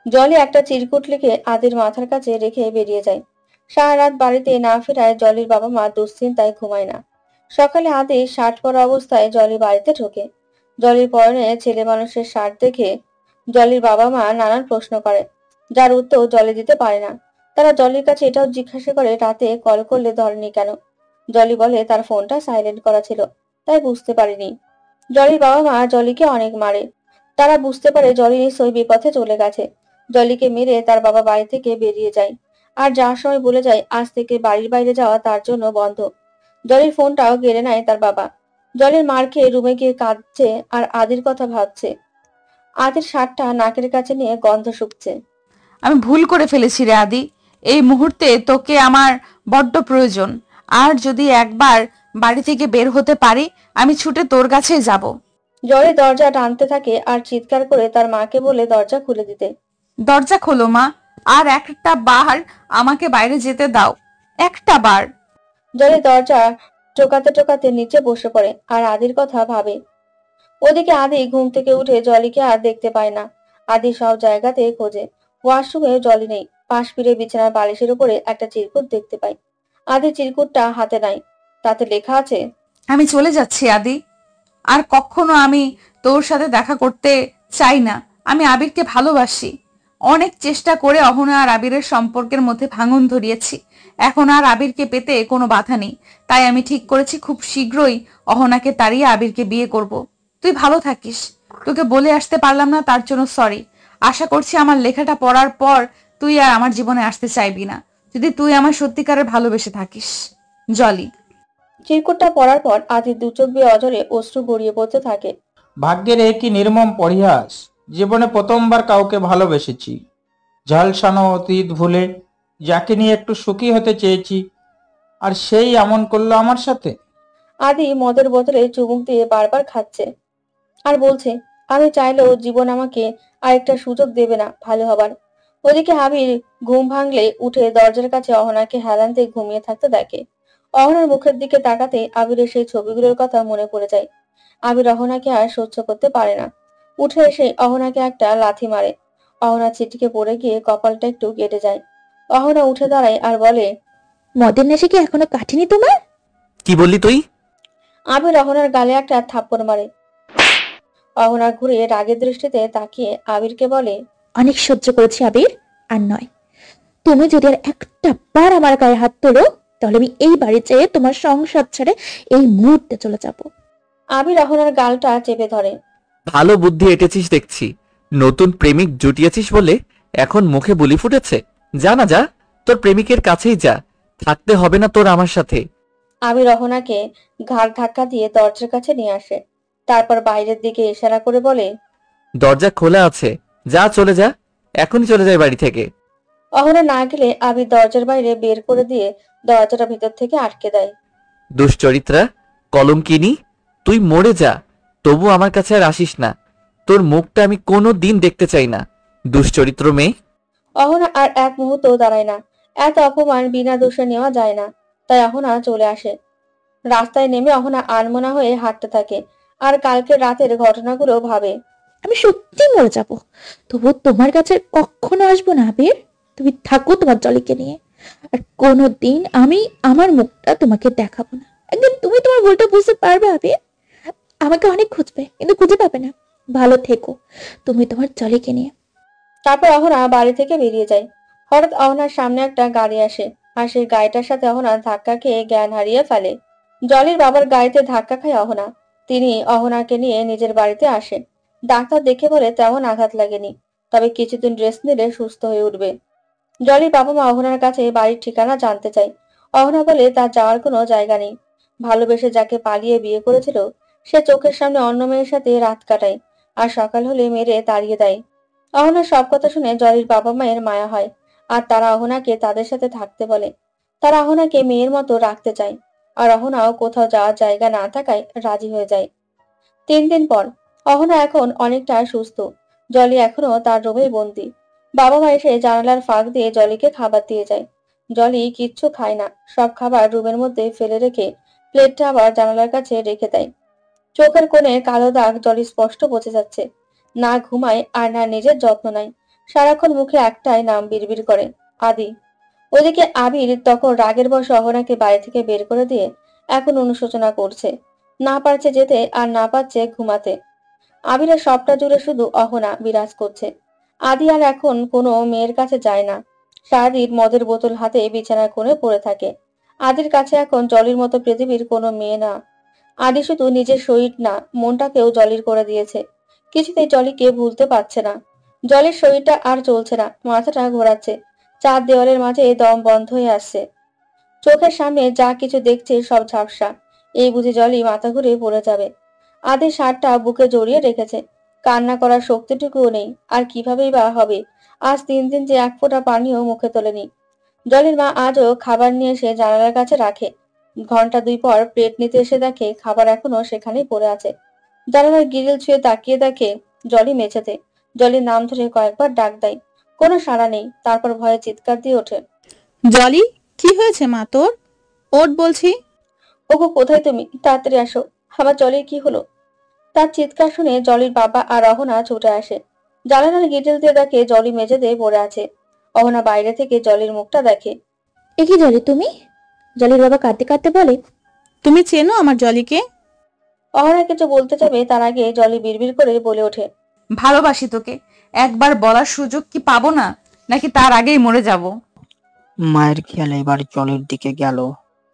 [SPEAKER 4] জলি একটা চিরকুট লিখে আদির মাথার কাছে রেখে বেরিয়ে যায়। সারা রাত বাড়িতে না ফেরায় জলির বাবা মা দুশ্চিন্তায় ঘুমায় না। সকালে আদি শার্ট পরা অবস্থায় জলি বাড়িতে ঢোকে। জলির পরনে ছেলে মানুষের শার্ট দেখে জলির বাবা মা নানান প্রশ্ন করে, যার উত্তর জলি দিতে পারে না। তারা জলির কাছে এটাও জিজ্ঞাসা করে রাতে কল করলে ধরেনি কেন। জলি বলে তার ফোনটা সাইলেন্ট করা ছিল, তাই বুঝতে পারিনি। জলির বাবা মা জলিকে অনেক মারে। তারা বুঝতে পারে জলি নিশ্চয়ই বিপথে চলে গেছে। জলিকে মেরে তার বাবা বাড়ি থেকে বেরিয়ে যায়। আর যাওয়ার সময় বলে যায় আজ থেকে বাড়ির বাইরে যাওয়া তার জন্য বন্ধ। জলির ফোনটাও কেড়ে নেয় তার বাবা। জলির মার খেয়ে রুমে গিয়ে কাঁদছে আর আদির কথা ভাবছে। আদির শার্টটা নাকের কাছে নিয়ে গন্ধ শুকছে।
[SPEAKER 1] আমি ভুল করে ফেলেছি রে আদি, এই মুহূর্তে তোকে আমার বড্ড প্রয়োজন। আর যদি একবার বাড়ি থেকে বের হতে পারি, আমি ছুটে তোর কাছেই যাব।
[SPEAKER 4] জলি দরজা টানতে থাকে আর চিৎকার করে তার মাকে বলে দরজা খুলে দিতে।
[SPEAKER 1] দরজা খোলো মা, আর একটা বার আমাকে বাইরে যেতে দাও, একটা বার।
[SPEAKER 4] জলি দরজা টোকাতে টোকাতে নিচে বসে পড়ে আর আদির কথা ভাবে। ওদিকে আদি ঘুম থেকে উঠে জলিকে আর দেখতে পায় না। আদি সব জায়গাতে খোঁজে, ওয়াশরুমে জলি নেই। পাশ ফিরে বিছানার বালিশের উপরে একটা চিরকুট দেখতে পায়। আদি চিরকুটটা হাতে নেয়, তাতে লেখা আছে,
[SPEAKER 1] আমি চলে যাচ্ছি আদি, আর কখনো আমি তোর সাথে দেখা করতে চাই না। আমি আবিরকে ভালোবাসি। অনেক চেষ্টা করে অহনা আর আবিরের সম্পর্কের মধ্যে ভাঙন ধরিয়েছি। এখন আর আবিরকে পেতে কোনো বাধা নেই। তাই আমি ঠিক করেছি খুব শীঘ্রই অহনাকে তাড়িয়ে আবিরকে বিয়ে করব। তুই ভালো থাকিস। তোকে বলে আসতে পারলাম না, তার জন্য সরি। আশা করছি আমার লেখাটা পড়ার পর তুই আর আমার জীবনে আসতে চাইবি না, যদি তুই আমার সত্যিকারের ভালোবেসে থাকিস। জলি।
[SPEAKER 4] চিরকুটটা পড়ার পর আদির দু চোখ বেয়ে অজরে অশ্রু গড়িয়ে পড়তে থাকে।
[SPEAKER 6] ভাগ্যের একই নির্মম পরিহাস, জীবনে প্রথমবার কাউকে ভালোবেসেছি। ঝলসানো অতীত ভুলে যাকে নিয়ে একটু সুখী হতে চেয়েছি, আর সেই এমন করলো আমার সাথে।
[SPEAKER 4] আদি মদের বোতলে চুমুক দিয়ে বারবার খাচ্ছে আর বলছে, আমি চাইলেও জীবন আমাকে আরেকটা সুযোগ দেবে না ভালো হবার। ওদিকে আবির ঘুম ভাঙলে উঠে দরজার কাছে অহনাকে হেলান দিয়ে ঘুমিয়ে থাকতে দেখে। অহনার মুখের দিকে তাকাতে আবিরের সেই ছবিগুলোর কথা মনে পড়ে যায়। আবির অহনাকে আর সহ্য করতে পারে না। উঠে এসে অহনাকে একটা লাথি মারে। অহনা ছিটকে পড়ে গিয়ে কপালটা একটু কেটে যায়। অহনা উঠে দাঁড়ায় আর বলে,
[SPEAKER 2] মদের নেশে কি এখনো কাটেনি তোমার?
[SPEAKER 3] কি বললি তুই?
[SPEAKER 4] আবির অহনার গালে একটা থাপ্পড় মারে। অহনা ঘুরে রাগের দৃষ্টিতে তাকিয়ে আবিরকে বলে,
[SPEAKER 2] অনেক সহ্য করেছি আবির, আর নয়। তুমি যদি আর একটা বার আমার গায়ে হাত তোলো, তাহলে আমি এই বাড়ি চেয়ে তোমার সংসার ছেড়ে এই মুহূর্তে চলে যাব।
[SPEAKER 4] আবির অহনার গালটা চেপে ধরে।
[SPEAKER 3] ভালো বুদ্ধি এঁটেছিস দেখছি। নতুন প্রেমিক জুটিয়েছিস বলে এখন মুখে বুলি ফুটেছে। যা না যা, তোর প্রেমিকের কাছেই যা, থাকতে হবে না তোর আমার সাথে।
[SPEAKER 4] আবির অহনাকে ঘাড় ধাক্কা দিয়ে দরজার কাছে নিয়ে আসে। তারপর বাইরের দিকে ইশারা করে বলে,
[SPEAKER 3] দরজা খোলা আছে, যা চলে যা, এখনই চলে যায় বাড়ি থেকে।
[SPEAKER 4] অহনা না গেলে আবির দরজার বাইরে বের করে দিয়ে দরজাটা ভিতর থেকে আটকে দেয়।
[SPEAKER 3] দুশ্চরিত্রা, কলম কিনি, তুই মরে যা, তবু আমার কাছে আর আসিস না। তোর মুখটা আমি কোনো দিন দেখতে চাই না, দুশ্চরিত্র মেয়ে।
[SPEAKER 4] অহনা আর এক মুহূর্ত দাঁড়ায় না। এত অপমান বিনা দোষে নেওয়া যায় না। তাই অহনা চলে আসে। রাস্তায় নেমে অহনা আনমনা হয়ে হাঁটতে থাকে আর কালকের রাতের ঘটনাগুলো ভাবে।
[SPEAKER 2] আমি সত্যি মরে যাব, তবু তোমার কাছে কখনো আসবো না আবির। তুমি থাকো তোমার জলিকে নিয়ে, আর কোনোদিন আমি আমার মুখটা তোমাকে দেখাবো না। একদিন তুমি তোমার ভুলটা বুঝতে পারবে আবির। আমাকে অনেক খুঁজবে, কিন্তু খুঁজে পাবে না। ভালো থেকো তুমি তোমার জলিকে নিয়ে।
[SPEAKER 4] তারপর অহনা বাড়ি থেকে বেরিয়ে যায়। হঠাৎ অহনার সামনে একটা গাড়ি আসে আর সেই গাড়িটার সাথে অহনা ধাক্কা খেয়ে জ্ঞান হারিয়ে ফেলে। জলির বাবার গাড়িতে ধাক্কা খায় অহনা। তিনি অহনাকে নিয়ে নিজের বাড়িতে আসে। ডাক্তার দেখে বলে তেমন আঘাত লাগেনি, তবে কিছুদিন রেস্ট নিলে সুস্থ হয়ে উঠবে। জলির বাবা মা অহনার কাছে বাড়ির ঠিকানা জানতে চায়। অহনা বলে তার যাওয়ার কোনো জায়গা নেই। ভালোবেসে যাকে পালিয়ে বিয়ে করেছিল সে চোখের সামনে অন্য মেয়ের সাথে রাত কাটায় আর সকাল হলে মেরে তাড়িয়ে দেয়। অহনার সব কথা শুনে জলির বাবা মায়ের মায়া হয় আর তারা অহনাকে তাদের সাথে থাকতে বলে। তারা অহনাকে মেয়ের মতো রাখতে চায় আর অহনাও কোথাও যাওয়ার জায়গা না থাকায় রাজি হয়ে যায়। 3 দিন পর অহনা এখন অনেকটা সুস্থ। জলি এখনো তার রুমেই বন্দি। বাবা মা এসে জানালার ফাঁক দিয়ে জলিকে খাবার দিয়ে যায়। জলি কিচ্ছু খায় না, সব খাবার রুমের মধ্যে ফেলে রেখে প্লেটটা আবার জানালার কাছে রেখে দেয়। চোখের কোণে কালো দাগ জলি স্পষ্ট বোঝা যাচ্ছে। না ঘুমায় আর না নিজের যত্ন নেয়। সারাক্ষণ মুখে একটাই নাম বিড়বিড় করে, আদি। ওদিকে আবির তখন রাগের বশে অহনাকে বাড়ি থেকে বের করে দিয়ে এখন অনুশোচনা করছে। না পারছে যেতে আর না পারছে ঘুমাতে। আবিরের সবটা জুড়ে শুধু অহনা বিরাজ করছে। আদি আর এখন কোনো মেয়ের কাছে যায় না। সারাদিন মদের বোতল হাতে বিছানার কোণে পড়ে থাকে। আদির কাছে এখন জলির মতো পৃথিবীর কোনো মেয়ে না। আদি শুধু নিজের শরীর না, মনটাকেও জলির করে দিয়েছে। কিছুতেই জলিকে ভুলতে পারছে না। জলের শরীরটা আর চলছে না, মাথাটা ঘোরাচ্ছে। 4 দেওয়ালের মাঝে দম বন্ধ হয়ে আসছে। চোখের সামনে যা কিছু দেখছে সব ঝাপসা। এই বুঝে জলি মাথা ঘুরে পড়ে যাবে। আদি শার্টটা বুকে জড়িয়ে রেখেছে। কান্না করার শক্তিটুকুও নেই, আর কিভাবেই বা হবে। আজ 3 দিন যে এক ফোঁটা পানিও মুখে তোলেনি। জলির মা আজও খাবার নিয়ে এসে জানালার কাছে রাখে। ঘন্টা 2 পর প্লেট নিতে এসে দেখে খাবার এখনো সেখানেই পড়ে আছে। জানালার গ্রিল ছুঁয়ে তাকিয়ে দেখে জলি মেঝেতে। জলির নাম ধরে কয়েকবার ডাক দেয়, কোনো সাড়া নেই। তারপর ভয়ে চিৎকার দিয়ে ওঠে,
[SPEAKER 7] জলি, কি হয়েছে মা তোর? ওঠ বলছি।
[SPEAKER 4] ওগো কোথায় তুমি, তাড়াতাড়ি আসো, আমার জলির কি হলো? তার চিৎকার শুনে জলির বাবা আর অহনা ছুটে আসে। জানালার গ্রিল দিয়ে দেখে জলি মেঝেতে পড়ে আছে। অহনা বাইরে থেকে জলির মুখটা দেখে।
[SPEAKER 2] এ কি জলি তুমি? জলির বাবা কাঁদতে কাঁদতে বলে,
[SPEAKER 7] তুমি চেনো আমার জলিকে?
[SPEAKER 4] অহনা কিছু বলতে যাবে তার আগে জলি বিড়বিড় করে বলে ওঠে,
[SPEAKER 1] ভালোবাসি তোকে, একবার বলার সুযোগ কি পাবো না, নাকি তার আগেই মরে যাব?
[SPEAKER 8] মায়ের খেয়াল এবার জলের দিকে গেল।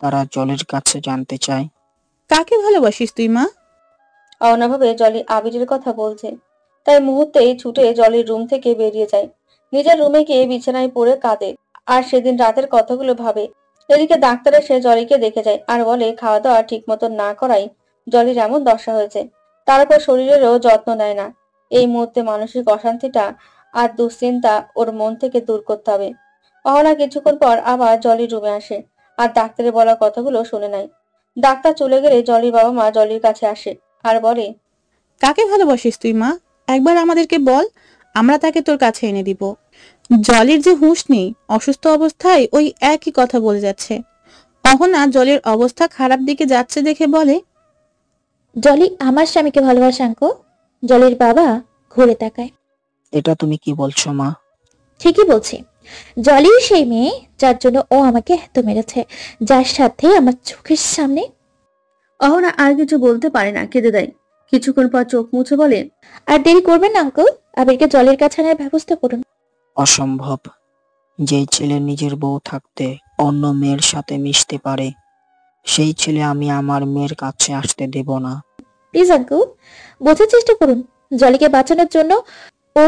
[SPEAKER 8] তারা জলের কাছে জানতে চায়,
[SPEAKER 7] কাকে ভালোবাসিস তুই মা?
[SPEAKER 4] অহনা ভাবে জলি আবিরের কথা বলছে। তাই মুহূর্তেই ছুটে জলির রুম থেকে বেরিয়ে যায়। নিজের রুমে গিয়ে বিছানায় পড়ে কাঁদে আর সেদিন রাতের কথাগুলো ভাবে। এদিকে ডাক্তার এসে জলিকে দেখে যায় আর বলে খাওয়া দাওয়া ঠিক মতন না করাই জলির এমন দশা হয়েছে। তারপর শরীরেরও যত্ন নেয় না। এই মুহূর্তে মানসিক অশান্তিটা আর দুশ্চিন্তা ওর মন থেকে দূর করতে হবে। অহনা কিছুক্ষণ পর আবার জলির রুমে আসে আর ডাক্তারের বলা কথাগুলো শুনে নেয়। ডাক্তার চলে গেলে জলির বাবা মা জলির কাছে আসে আর বলে,
[SPEAKER 7] কাকে ভালোবাসিস তুই মা? একবার আমাদেরকে বল, আমরা তাকে তোর কাছে এনে দিব। জলির যে হুঁশ নেই, অসুস্থ অবস্থায় ওই একই কথা বলে যাচ্ছে। অহনা জলির অবস্থা খারাপ দিকে যাচ্ছে দেখে বলে,
[SPEAKER 2] জলি আমার স্বামীকে ভালোবাসে আঙ্কু। জলির বাবা ঘুরে তাকায়।
[SPEAKER 8] এটা তুমি কি বলছো মা?
[SPEAKER 2] ঠিকই বলছি। জলি সেই মেয়ে যার জন্য ও আমাকে এত মেরেছে, যার সাথে আমার চোখের সামনে।
[SPEAKER 4] অহনা আর কিছু বলতে পারে না, কেঁদে দেয়। কিছুক্ষণ পর চোখ মুছে বলে,
[SPEAKER 2] আর দেরি করবেন না আঙ্কল, আবিরকে জলের কাছে আনার ব্যবস্থা করুন।
[SPEAKER 8] অসম্ভব। যেই ছেলে নিজের বউ থাকতে অন্য মেয়ের সাথে মিশতে পারে, সেই ছেলে আমি আমার মেয়ের কাছে আসতে দেব না।
[SPEAKER 2] প্লিজ আঙ্কল, বোঝার চেষ্টা করুন। জলিকে বাঁচানোর জন্য ও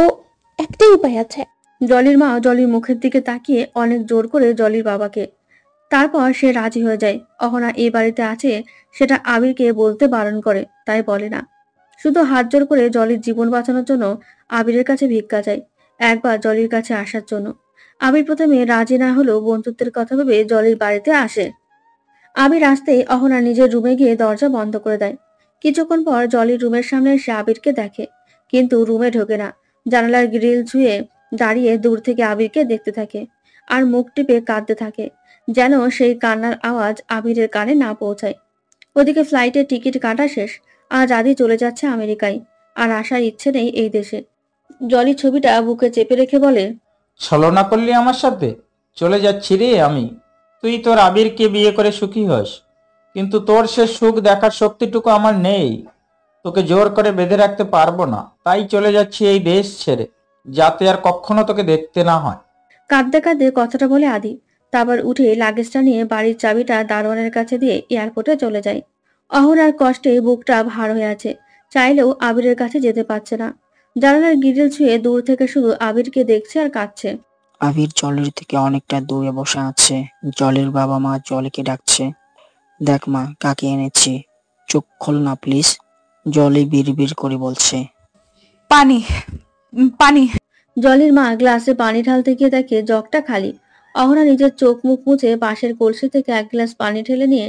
[SPEAKER 2] একটাই উপায় আছে।
[SPEAKER 4] জলির মা জলির মুখের দিকে তাকিয়ে অনেক জোর করে জলির বাবাকে। তারপর সে রাজি হয়ে যায়। অহনা এই বাড়িতে আছে সেটা আবিরকে বলতে বারণ করে, তাই বলে না। শুধু হাত জোর করে জলির জীবন বাঁচানোর জন্য আবিরের কাছে ভিক্ষা চায়, একবার জলির কাছে আসার জন্য। আবির প্রথমে রাজি না হলেও বন্ধুত্বের কথা ভেবে জলির বাড়িতে আসে। আবির আসতেই অহনা নিজের রুমে গিয়ে দরজা বন্ধ করে দেয়। কিছুক্ষণ পর জলির রুমের সামনে এসে আবিরকে দেখে, কিন্তু রুমে ঢোকে না। জানালার গ্রিল ছুঁয়ে দাঁড়িয়ে দূর থেকে আবিরকে দেখতে থাকে আর মুখ টিপে কাঁদতে থাকে, যেন সেই কান্নার আওয়াজ আবিরের কানে না পৌঁছায়। ওদিকে ফ্লাইটের টিকিট কাটা শেষ। আজ আদি চলে যাচ্ছে আমেরিকায়, আর আসার ইচ্ছে নেই এই দেশে। জলি ছবিটা বুকে চেপে রেখে বলে,
[SPEAKER 6] ছলনা করলি আমার সাথে? চলে যাচ্ছি রে আমি। তুই তোর আবিরকে বিয়ে করে সুখী হস, কিন্তু তোর সে সুখ দেখার শক্তিটুকু আমার নেই। তোকে জোর করে বেঁধে রাখতে পারবো না, তাই চলে যাচ্ছি এই দেশ ছেড়ে, যাতে আর কখনো তোকে দেখতে না হয়।
[SPEAKER 4] কাঁদতে কাঁদতে কথাটা বলে আদি। তারপর উঠে লাগেজটা নিয়ে বাড়ির চাবিটা দারোয়ানের কাছে দিয়ে এয়ারপোর্টে চলে যায়। অহনার কষ্টে বুকটা ভার হয়ে আছে, চাইলেও আবিরের কাছে যেতে পারছে না। জানালার গ্রিল ছুঁয়ে দূর থেকে শুধু আবিরকে দেখছে আর কাঁদছে।
[SPEAKER 8] আবির জলের থেকে অনেকটা দূরে বসে আছে। জলের বাবা মা জলিকে ডাকছে। দেখ মা, কাকে এনেছি। চোখ খোল না প্লিজ। জলি বিড়বিড় করে বলছে।
[SPEAKER 1] পানি, পানি।
[SPEAKER 4] জলির মা গ্লাসে পানি ঢালতে গিয়ে দেখে জগটা খালি। অহনা নিজের চোখ মুখ মুছে পাশের কলসি থেকে এক গ্লাস পানি ঢেলে নিয়ে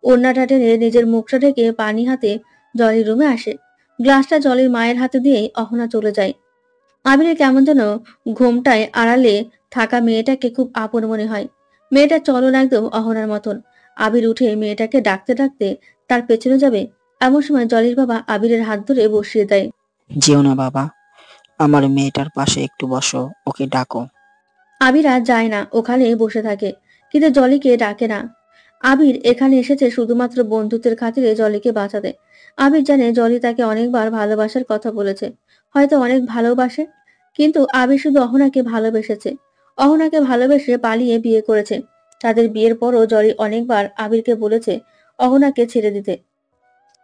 [SPEAKER 4] ওড়নাটা টেনে নিজের মুখটা ঢেকে পানি হাতে জলির রুমে আসে। গ্লাসটা জলির মায়ের হাতে দিয়েই অহনা চলে যায়। আবিরের কেমন যেন ঘুমটায় আড়ালে থাকা মেয়েটাকে খুব আপন মনে হয়। মেয়েটার চলন একদম অহনার মতন। আবির উঠে মেয়েটাকে ডাকতে ডাকতে তার পেছনে যাবে, এমন সময় জলির বাবা আবিরের হাত ধরে বসিয়ে দেয়।
[SPEAKER 8] যেও না বাবা, আমার মেয়েটার পাশে একটু বসো, ওকে ডাকো।
[SPEAKER 4] আবির আর যায় না, ওখানে বসে থাকে, কিন্তু জলিকে ডাকে না। আবির এখানে এসেছে শুধুমাত্র বন্ধুত্বের খাতিরে জলিকে বাঁচাতে। আবির জানে জলি তাকে অনেকবার ভালোবাসার কথা বলেছে, হয়তো অনেক ভালোবাসে, কিন্তু আবির শুধু অহনাকে ভালোবেসেছে। অহনাকে ভালোবেসে পালিয়ে বিয়ে করেছে। তাদের বিয়ের পরও জলি অনেকবার আবিরকে বলেছে অহনাকে ছেড়ে দিতে।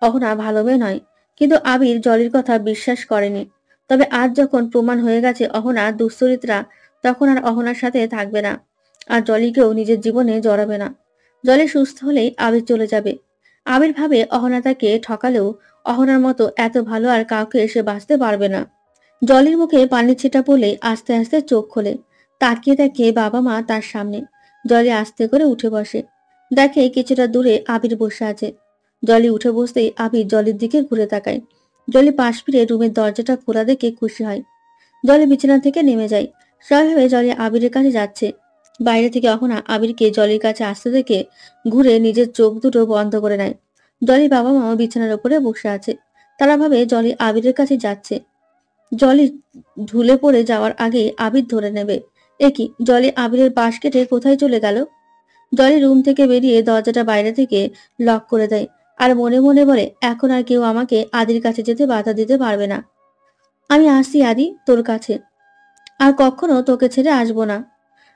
[SPEAKER 4] অহনা ভালো মেয়ে নয়, কিন্তু আবির জলির কথা বিশ্বাস করেনি। তবে আজ যখন প্রমাণ হয়ে গেছে অহনা দুশ্চরিত্রা, তখন আর অহনার সাথে থাকবে না, আর জলিকেও নিজের জীবনে জড়াবে না। জলি সুস্থ হলেই আবির চলে যাবে। আবির ভাবে অহনা তাকে ঠকালেও অহনার মতো এত ভালো আর কাউকে সে বাঁচতে পারবে না। জলির মুখে পানির ছিটা পড়লেই আস্তে আস্তে চোখ খোলে। তাকিয়ে দেখে বাবা মা তার সামনে। জলি আস্তে করে উঠে বসে, দেখে কিছুটা দূরে আবির বসে আছে। জলি উঠে বসতেই আবির জলির দিকে ঘুরে তাকায়। জলি পাশ ফিরে রুমের দরজাটা খোলা দেখে খুশি হয়। জলি বিছানা থেকে নেমে যায়। স্বাভাবিক জলি আবিরের কাছে যাচ্ছে। বাইরে থেকে অহনা আবিরকে জলির কাছে আসতে দেখে ঘুরে নিজের চোখ দুটো বন্ধ করে নেয়। জলি বাবা মাও বিছানার উপরে বসে আছে। তারা ভাবে জলি আবিরের কাছে যাচ্ছে। জলি ঢুলে পড়ে যাওয়ার আগে আবির ধরে নেবে। একই জলি আবিরের পাশ কেটে কোথায় চলে গেল? জলি রুম থেকে বেরিয়ে দরজাটা বাইরে থেকে লক করে দেয় আর মনে মনে বলে, এখন আর কেউ আমাকে আদির কাছে যেতে বাধা দিতে পারবে না। আমি আসছি আদি, তোর কাছে, আর কখনো তোকে ছেড়ে আসবো না।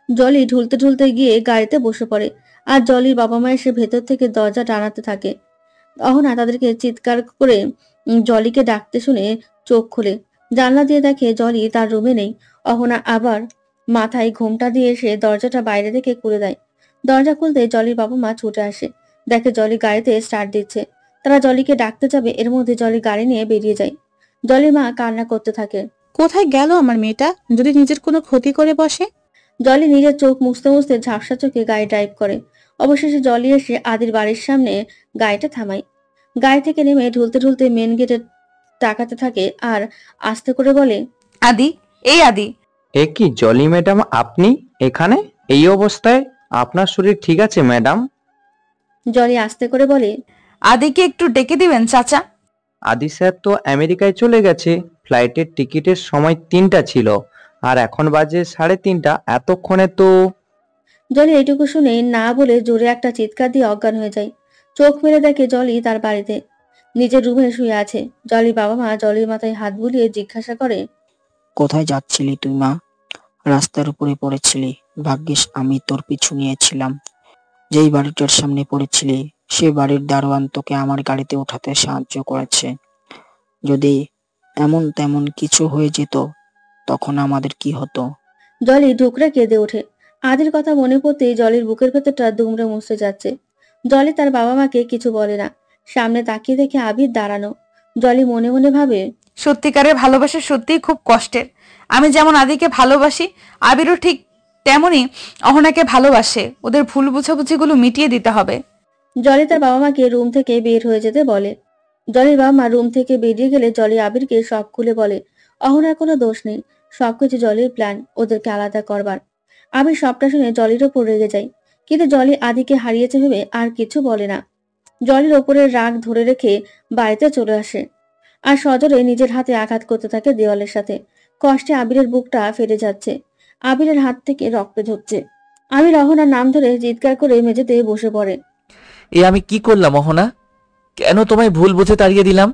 [SPEAKER 4] জলি ঢুলতে ঢুলতে গিয়ে গাড়িতে বসে পড়ে, আর জলির বাবা মা এসে ভেতর থেকে দরজা টানাতে থাকে। অহনা তাদেরকে চিৎকার করে জলিকে ডাকতে শুনে চোখ খোলে। জানলা দিয়ে দেখে জলি তার রুমে নেই। অহনা আবার মাথায় ঘোমটা দিয়ে এসে দরজাটা বাইরে থেকে খুলে দেয়। দরজা খুলতে জলির বাবা মা ছুটে আসে, দেখে জলি গাড়িতে স্টার্ট দিচ্ছে। তারা জলিকে ডাকতে যাবে, এর মধ্যে জলি গাড়ি নিয়ে বেরিয়ে যায়। জলির মা কান্না করতে থাকে।
[SPEAKER 7] কোথায় গেল আমার মেয়েটা? যদি নিজের কোনো ক্ষতি করে বসে।
[SPEAKER 4] জলি নিজের চোখ মুছতে মুছতে ঝাপসা চোখে গাড়ি ড্রাইভ করে। অবশেষে জলি এসে আদির বাড়ির সামনে গাড়িটা থামায়। গাড়ি থেকে নেমে ঢুলতে ঢুলতে মেন গেটে তাকাতে থাকে আর আস্তে করে বলে,
[SPEAKER 1] আদি, এই আদি।
[SPEAKER 9] এ কি জলি ম্যাডাম, আপনি এখানে এই অবস্থায়? আপনার শরীর ঠিক আছে ম্যাডাম?
[SPEAKER 4] জলি আস্তে করে বলে,
[SPEAKER 1] আদিকে একটু ডেকে দিবেন চাচা?
[SPEAKER 9] আদি স্যার তো আমেরিকায় চলে গেছে। ফ্লাইটের টিকিটের সময় 3টা ছিল, আর এখন বাজে 3:30। এতক্ষণে তো।
[SPEAKER 4] জলি এইটুকু শুনে না বলে জোরে একটা চিৎকার দিয়ে অজ্ঞান হয়ে যায়। চোখ মেলে দেখে জলি তার বাড়িতে নিজের রুমে শুয়ে আছে। জলির বাবা মা জলির মাথায় হাত বুলিয়ে জিজ্ঞাসা করে,
[SPEAKER 8] কোথায় যাচ্ছিলি তুই মা? রাস্তার উপরে পড়েছিলি, ভাগ্যিস আমি তোর পিছু নিয়েছিলাম। যেই বাড়িটার সামনে পড়েছিলি সে বাড়ির দারোয়ান তোকে আমার গাড়িতে ওঠাতে সাহায্য করেছে। যদি এমন তেমন কিছু হয়ে যেত তখন আমাদের কি হতো?
[SPEAKER 4] জলি ঢুকরে কেঁদে ওঠে। আদির কথা মনে পড়তেই জলির বুকের ভেতরটা দুমড়ে মুছতে যাচ্ছে। জলি তার বাবা মাকে কিছু বলে না। সামনে তাকিয়ে দেখে আবির দাঁড়ানো। জলি মনে মনে ভাবে,
[SPEAKER 1] সত্যিকারের ভালোবাসা সত্যিই খুব কষ্টের। আমি যেমন আদিকে ভালোবাসি, আবিরও ঠিক তেমনই অহনাকে ভালোবাসে। ওদের ভুল বুঝাবুঝিগুলো মিটিয়ে দিতে হবে।
[SPEAKER 4] জলি তার বাবা মাকে রুম থেকে বের হয়ে যেতে বলে। জলির বাবা মা রুম থেকে বেরিয়ে গেলে জলি আবিরকে সব খুলে বলে অহনার কোনো দোষ নেই, সবকিছু জলির প্ল্যান ওদেরকে আলাদা করবার। আবির সবটা শুনে জলির ওপর রেগে যায়, কিন্তু জলি আদিকে হারিয়েছে ভেবে আর কিছু বলে না। জলির ওপরের রাগ ধরে রেখে বাড়িতে চলে আসে আর সজোরে নিজের হাতে আঘাত করতে থাকে দেওয়ালের সাথে। কষ্টে আবিরের বুকটা ফেটে যাচ্ছে। আবিরের হাত থেকে রক্ত ঝরছে। আবির অহনার নাম ধরে চিৎকার করে মেঝেতে বসে পড়ে।
[SPEAKER 3] এ আমি কি করলাম অহনা? কেন তোমায় ভুল বুঝে তাড়িয়ে দিলাম?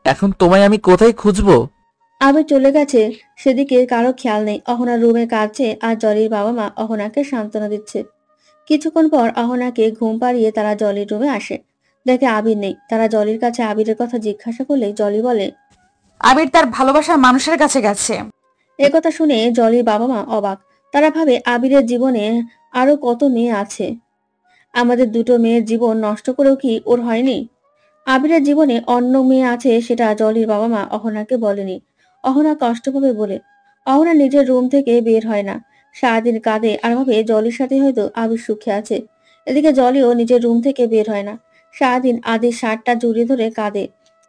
[SPEAKER 3] এখন তোমায় আমি কোথায় খুঁজবো?
[SPEAKER 4] আবির চলে গেছে সেদিকে কারো খেয়াল নেই। অহনার রুমে কাঁদছে আর জলির বাবা মা অহনাকে সান্ত্বনা দিচ্ছে। কিছুক্ষণ পর অহনাকে ঘুম পাড়িয়ে তারা জলির রুমে আসে। দেখে আবির নেই। তারা জলির কাছে আবিরের কথা জিজ্ঞাসা করলে জলি বলে,
[SPEAKER 1] আবির তার ভালোবাসার মানুষের কাছে গেছে।
[SPEAKER 4] একথা শুনে জলির বাবা মা অবাক। তারা ভাবে আবিরের জীবনে আরো কত মেয়ে আছে। আমাদের দুটো মেয়ের জীবন নষ্ট করেও কি ওর হয়নি? আবিরের জীবনে অন্য মেয়ে আছে সেটা জলির বাবা মা অহনাকে বলেনি। অহনা কষ্ট পাবে বলে। অহনা নিজের রুম থেকে বের হয় না। সারাদিন কাঁদে আর ভাবে জলির সাথে হয়তো আবির সুখে আছে। এদিকে জলিও নিজের রুম থেকে বের হয় না। সারাদিন আদির শার্টটা জড়িয়ে ধরে কাঁদে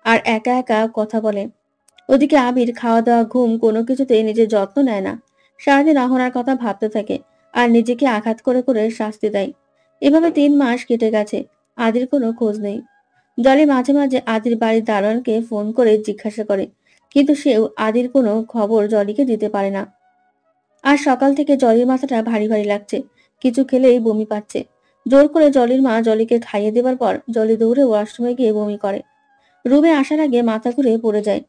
[SPEAKER 4] আর একা একা কথা বলে। ওদিকে আবির খাওয়া দাওয়া ঘুম কোনো কিছুতে নিজের যত্ন নেয় না। সারাদিন অহনার কথা ভাবতে থাকে আর নিজেকে আঘাত করে করে শাস্তি দেয়। এভাবে 3 মাস কেটে গেছে। আদির কোনো খোঁজ নেই। জলি মাঝে মাঝে আদির বাড়ির দারোয়ানকে ফোন করে জিজ্ঞাসা করে, কিন্তু সেও আদির কোনো খবর জলিকে দিতে পারে না। আর সকাল থেকে জলির মাথাটা ভারী ভারী লাগছে। কিছু খেলেই বমি পাচ্ছে। জোর করে জলির মা জলিকে খাইয়ে দেবার পর জলি দৌড়ে ওয়াশরুমে গিয়ে বমি করে। রুমে আসার আগে মাথা ঘুরে পড়ে যায়।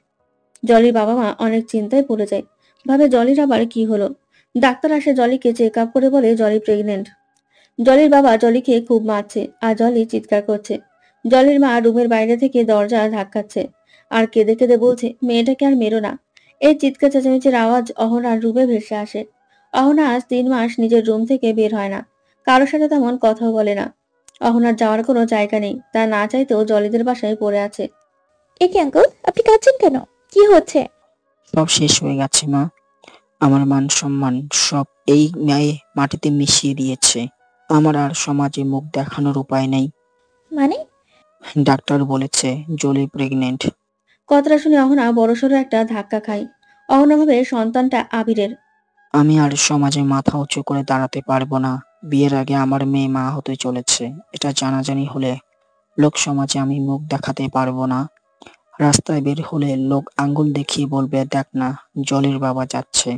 [SPEAKER 4] জলির বাবা মা অনেক চিন্তায় পড়ে যায়। ভাবে জলির আবার কি হলো। ডাক্তার আসে জলিকে চেক আপ করে বলে জলি প্রেগনেন্ট। জলির বাবা জলিকে খুব মারছে আর জলি চিৎকার করছে। জলির মা রুমের বাইরে থেকে দরজা ধাক্কাচ্ছে আর কেঁদে কেঁদে বলছে, মেয়েটাকে আর মেরো না। এই চিৎকার চেঁচামেচির আওয়াজ অহনার রুমে ভেসে আসে। অহনা আজ 3 মাস নিজের রুম থেকে বের হয় না। কারোর সাথে তেমন কথাও বলে না। অহনার যাওয়ার কোনো জায়গা নেই। তা না চাইতেও জলিদের বাসায় পড়ে আছে।
[SPEAKER 2] এ কি আঙ্কেল, আপনি কাঁদছেন কেন? কি হচ্ছে?
[SPEAKER 8] সব শেষ হয়ে গেছে মা। আমার মান সম্মান সব এই মেয়ে মাটিতে মিশিয়ে দিয়েছে। আমার আর সমাজে মুখ দেখানোর উপায় নেই।
[SPEAKER 2] মানে?
[SPEAKER 8] ডাক্তার বলেছে জলি প্রেগনেন্ট।
[SPEAKER 4] কথাটা শুনে অহনা বড়সড় একটা ধাক্কা খায়। অহনা ভাবে সন্তানটা আবিরের।
[SPEAKER 8] আমি আর সমাজে মাথা উঁচু করে দাঁড়াতে পারবো না। বিয়ের আগে আমার মেয়ে মা হতে চলেছে, এটা জানাজানি হলে লোক সমাজে আমি মুখ দেখাতে পারবো না। রাস্তায় বের হলে লোক আঙ্গুল দেখিয়ে বলবে, দেখ না জলির বাবা যাচ্ছে।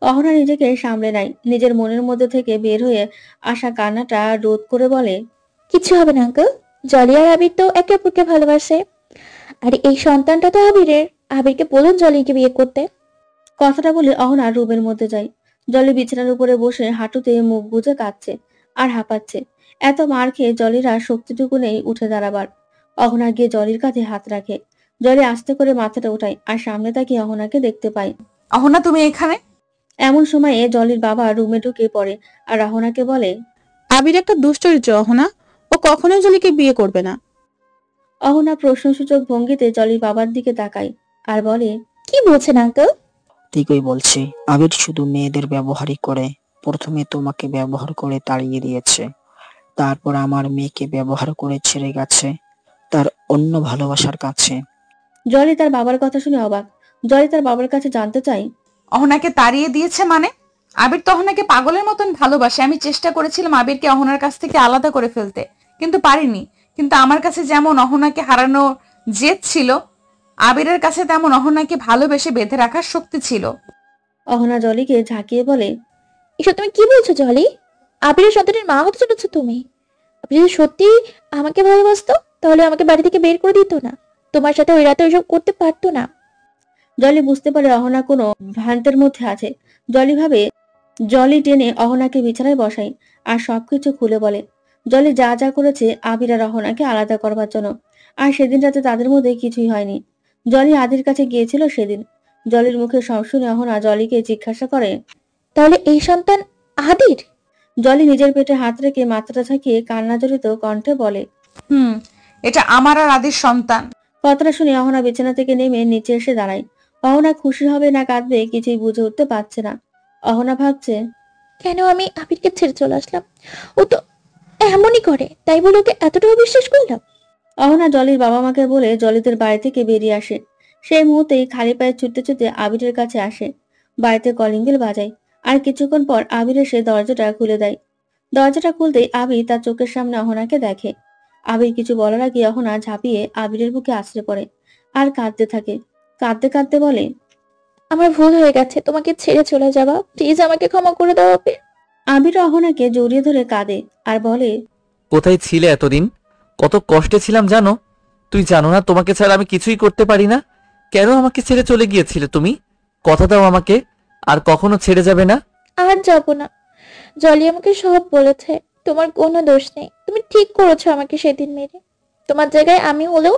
[SPEAKER 4] অহনা নিজেকে সামলে নেয়। নিজের মনের মধ্যে থেকে বের হয়ে আসা কান্নাটা রোধ করে বলে,
[SPEAKER 2] কিছু হবে না আঙ্কেল। জলি আর আবির তো একে অপরকে ভালোবাসে। আর এই সন্তানটা তো আবিরের। আবিরকে বলুন জলিকে বিয়ে করতে।
[SPEAKER 4] কথাটা বলে অহনা রুমের মধ্যে যায়। জলি বিছানার উপরে বসে হাঁটুতে মুখ গুজে কাঁদছে আর হাঁপাচ্ছে। এত মার খেয়ে জলির আর শক্তিটুকু নেই উঠে দাঁড়াবার। অহনা গিয়ে জলির কাঁধে হাত রাখে। জলি আস্তে করে মাথাটা ওঠায় আর সামনে তাকিয়ে অহনাকে দেখতে পায়।
[SPEAKER 1] অহনা, তুমি এখানে?
[SPEAKER 4] এমন সময়ে জলির বাবা রুমে ঢুকে পড়ে আর অহনাকে বলে,
[SPEAKER 7] আবির একটা দুশ্চরিত্র অহনা, ও কখনোই জলিকে বিয়ে করবে না।
[SPEAKER 4] অহনা প্রশ্নসূচক ভঙ্গিতে জলির বাবার দিকে তাকায় আর বলে,
[SPEAKER 2] কি বলছেন আঙ্কেল?
[SPEAKER 8] ঠিকই বলছি। আবির শুধু মেয়েদের ব্যবহারই করে। প্রথমে তোমাকে ব্যবহার করে তাড়িয়ে দিয়েছে, তারপর আমার মেয়েকে ব্যবহার করে ছেড়ে গেছে তার অন্য ভালোবাসার কাছে।
[SPEAKER 4] জলি তার বাবার কথা শুনে অবাক। জলি তার বাবার কাছে জানতে চাই,
[SPEAKER 1] অহনাকে তাড়িয়ে দিয়েছে মানে? আবির তো অহনাকে পাগলের মতন ভালোবাসে। আমি চেষ্টা করেছিলাম আবিরকে অহনার কাছ থেকে আলাদা করে ফেলতে, কিন্তু পারিনি। কিন্তু আমার কাছে যেমন অহনাকে হারানো জেদ ছিল, আবিরের কাছে তেমন অহনাকে ভালোবেসে বেঁধে রাখার শক্তি ছিল।
[SPEAKER 4] অহনা জলিকে ঝাঁকিয়ে বলে,
[SPEAKER 2] এসব তুমি কি বলছো জলি? আবিরের সন্তানের মা হতে চলেছো তুমি। আপনি যদি সত্যি আমাকে ভালোবাসতো তাহলে আমাকে বাড়ি থেকে বের করে দিত না, তোমার সাথে ওই রাতে ওইসব করতে পারতো না।
[SPEAKER 4] জলি বুঝতে পারে অহনা কোনো ভ্রান্তের মধ্যে আছে। জলি ভাবে, জলি টেনে অহনাকে বিছানায় বসায় আর সবকিছু খুলে বলে। জলি যা যা করেছে আবির আর অহনাকে আলাদা করবার জন্য। আর সেদিন রাতে তাদের মধ্যে কিছুই হয়নি। জলি আদির কাছে গিয়েছিল সেদিন। জলির মুখে সব শুনে অহনা জলিকে জিজ্ঞাসা করে,
[SPEAKER 2] তাহলে এই সন্তান আদির?
[SPEAKER 4] জলি নিজের পেটে হাত রেখে মাথাটা ঝাঁকিয়ে কান্না জড়িত কণ্ঠে বলে,
[SPEAKER 1] এটা আমার আর আদির সন্তান।
[SPEAKER 4] কথাটা শুনে অহনা বিছানা থেকে নেমে নিচে এসে দাঁড়ায়। অহনা খুশি হবে না কাঁদবে কিছুই বুঝে উঠতে পারছে না। অহনা ভাবছে,
[SPEAKER 2] কেন আমি আবিরকে ছেড়ে চলে আসলাম? ও তো এমনই করে, তাই বলে ওকে এতটাও বিশ্বাস করলাম।
[SPEAKER 4] অহনা জলির বাবা মাকে বলে জলিদের বাড়ি থেকে বেরিয়ে আসে। সেই মুহূর্তেই খালি পায়ে ছুটতে ছুটতে আবিরের কাছে আসে। বাড়িতে কলিং বেল বাজায়। আর কিছুক্ষণ পর আবির এসে দরজাটা খুলে দেয়। দরজাটা খুলতেই আবির তার চোখের সামনে অহনাকে দেখে। আবির কিছু বলার আগে অহনা ঝাঁপিয়ে আবিরের বুকে আছড়ে পড়ে আর কাঁদতে থাকে। কাঁদতে কাঁদতে বলে,
[SPEAKER 2] আমার ভুল হয়ে গেছে, তোমাকে ছেড়ে চলে যাওয়া, প্লিজ আমাকে ক্ষমা করে দাও আবির।
[SPEAKER 4] আবির অহনাকে জড়িয়ে ধরে কাঁদে আর বলে,
[SPEAKER 3] কোথায় ছিলে এতদিন? কত কষ্টে ছিলাম জানো? তুই জানো না তোমাকে ছাড়া আমি কিছুই করতে পারি না? কেন আমাকে ছেড়ে চলে গিয়েছিলে তুমি? কথা দাও আমাকে আর কখনো ছেড়ে যাবে না।
[SPEAKER 2] আর যাবো না। জলি আমাকে সব বলেছে, তোমার কোনো দোষ নেই, তুমি ঠিক করেছো আমাকে সেদিন মেরে। তোমার জায়গায় আমি হলেও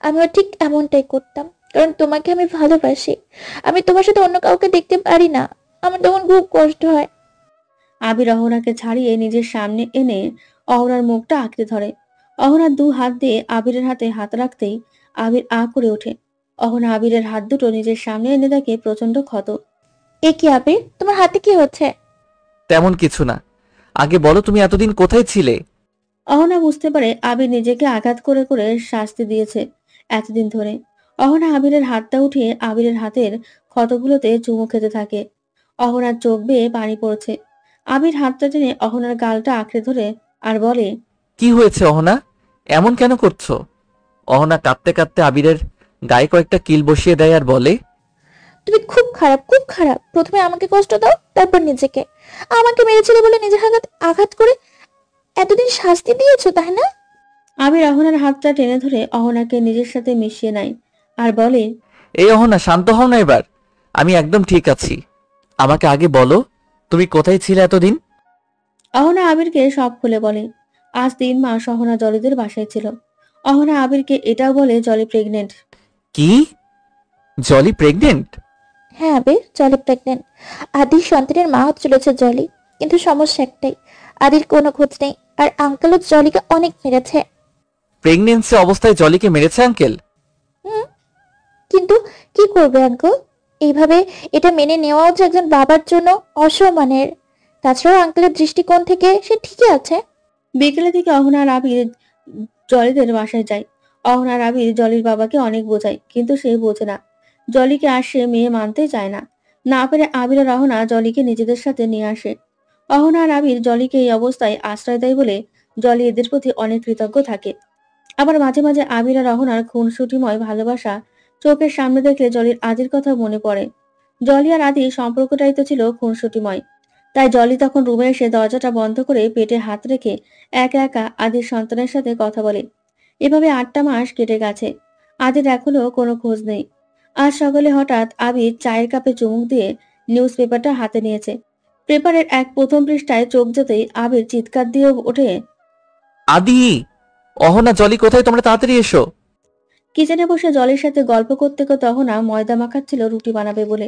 [SPEAKER 2] আমিও ঠিক এমনটাই করতাম, কারণ তোমাকে আমি ভালোবাসি। আমি তোমার সাথে অন্য কাউকে দেখতে পারি না, আমার তখন খুব কষ্ট হয়।
[SPEAKER 4] আবির অহনাকে ছাড়িয়ে নিজের সামনে এনে অহনার মুখটা আঁকড়ে ধরে। অহনার দু হাত দিয়ে আবিরের হাতে হাত রাখতেই আবির আ করে ওঠে। অহনা আবিরের হাত দুটো নিজের সামনে এনে দেখে প্রচন্ড ক্ষত।
[SPEAKER 2] এ কি আবির, তোমার হাতে কি হচ্ছে?
[SPEAKER 3] তেমন কিছু না, আগে বলো তুমি এতদিন কোথায় ছিলে?
[SPEAKER 4] অহনা বুঝতে পারে আবির নিজেকে আঘাত করে করে শাস্তি দিয়েছে এতদিন ধরে। অহনা আবিরের হাতটা উঠিয়ে আবিরের হাতের ক্ষতগুলোতে চুমু খেতে থাকে। অহনার চোখ বেয়ে পানি পড়ছে। আবির হাতটা টেনে অহনার গালটা আঁকড়ে ধরে আর বলে,
[SPEAKER 3] কি হয়েছে অহনা? এমন কেন করছো? অহনা কাঁদতে কাঁদতে আবিরের গায়ে কয়েকটা কিল বসিয়ে দেয় আর বলে,
[SPEAKER 2] তুমি খুব খারাপ, খুব খারাপ। প্রথমে আমাকে কষ্ট দাও, তারপর নিজেকে। আমাকে মেরেছিলে বলে নিজের আঘাত করে এতদিন শাস্তি দিয়েছো, তাই না?
[SPEAKER 4] আবির অহনার হাতটা টেনে ধরে অহনাকে নিজের সাথে মিশিয়ে নেয় আর বলে,
[SPEAKER 3] এই অহনা শান্ত হও না এবার, আমি একদম ঠিক আছি। আমাকে আগে বলো তুমি কোথায় ছিলে এতদিন?
[SPEAKER 4] অহনা আবিরকে সব খুলে বলে। আজ 3 মাস অহনা জলিদের বাসায় ছিল। অহনা আবিরকে এটাও বলে জলি প্রেগনেন্ট।
[SPEAKER 3] কি? জলি প্রেগনেন্ট?
[SPEAKER 2] হ্যাঁ আবির, জলি প্রেগনেন্ট। আদির সন্তানের মা হতে চলেছে জলি, কিন্তু সমস্যা একটাই, আদির কোনো খোঁজ নেই। আর আঙ্কেলও জলিকে অনেক মেরেছে।
[SPEAKER 3] প্রেগনেন্সি অবস্থায় জলিকে মেরেছে আঙ্কেল?
[SPEAKER 2] কিন্তু কি করবে আঙ্কেল? এইভাবে এটা মেনে নেওয়াও যে একজন বাবার জন্য অসম্মানের। তাছাড়াও আঙ্কেলের দৃষ্টিকোণ থেকে সে ঠিকই আছে।
[SPEAKER 4] বিকেলে থেকে অহনা আর আবির জলিদের বাসায় যায়। অহনা আর আবির জলির বাবাকে অনেক বোঝায়, কিন্তু সে বোঝে না। জলিকে আর সে মেয়ে মানতে চায় না। না পেরে আবির আর অহনা জলিকে নিজেদের সাথে নিয়ে আসে। অহনা আর আবির জলিকে এই অবস্থায় আশ্রয় দেয় বলে জলি এদের প্রতি অনেক কৃতজ্ঞ থাকে। আবার মাঝে মাঝে আবির আর অহনার খুনসুটিময় ভালোবাসা চোখের সামনে দেখলে জলির আদির কথা মনে পড়ে। জলি আর আদির সম্পর্কটাই তো ছিল খুনসুটিময়। তাই জলি তখন রুমে এসে দরজাটা বন্ধ করে পেটে হাত রেখে একা একা আদির সন্তানের সাথে কথা বলে। এভাবে 8টা মাস কেটে গেছে। আদির এখনো কোনো খোঁজ নেই। আজ সকালে হঠাৎ আবির চায়ের কাপে চুমুক দিয়ে নিউজ পেপারটা হাতে নিয়েছে। পেপারের প্রথম পৃষ্ঠায় চোখ যেতেই আবির চিৎকার দিয়ে ওঠে,
[SPEAKER 3] আদি! অহনা জলি কোথায়? তোমরা তাড়াতাড়ি এসো।
[SPEAKER 4] কিচেনে বসে জলের সাথে গল্প করতে করতে অহনা ময়দা মাখাচ্ছিল রুটি বানাবে বলে।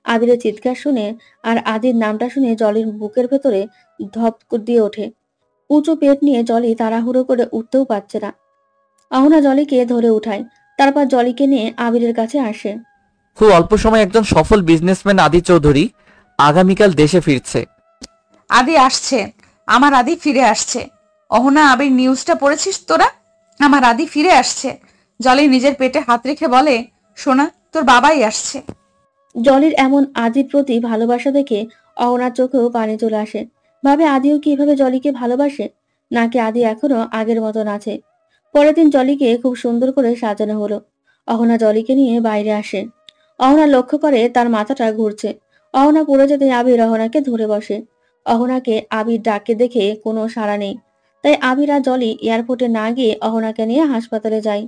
[SPEAKER 4] আবিরের চিৎকার শুনে আর আদির নামটা শুনে জলির বুকের ভেতরে ধপ দিয়ে ওঠে। উঁচু পেট নিয়ে জলি তাড়াহুড়ো করে উঠতেও পারছে না। অহনা জলিকে ধরে উঠায়, তারপর জলিকে নিয়ে আবিরের কাছে আসে।
[SPEAKER 3] খুব অল্প সময় একজন সফল বিজনেসম্যান আদি চৌধুরী আগামীকাল দেশে ফিরছে।
[SPEAKER 1] আদি আসছে, আমার আদি ফিরে আসছে। অহনা, আবির নিউজটা পড়েছিস তোরা? আমার আদি ফিরে আসছে। জলি নিজের পেটে হাত রেখে বলে, সোনা, তোর বাবাই আসছে।
[SPEAKER 4] জলির এমন আদির প্রতি ভালোবাসা দেখে অহনার চোখেও পানি চলে আসে। ভাবে আদিও কি এভাবে জলিকে ভালোবাসে? নাকি আদি এখনো আগের মতন আছে। পরের দিন জলিকে খুব সুন্দর করে সাজানো হলো। অহনা জলিকে নিয়ে বাইরে আসে। অহনা লক্ষ্য করে তার মাথাটা ঘুরছে। অহনা পড়ে যেতে আবির অহনাকে ধরে বসে। অহনাকে আবির ডাকে দেখে কোনো সাড়া নেই। তাই আবির আর জলি এয়ারপোর্টে না গিয়ে অহনাকে নিয়ে হাসপাতালে যায়।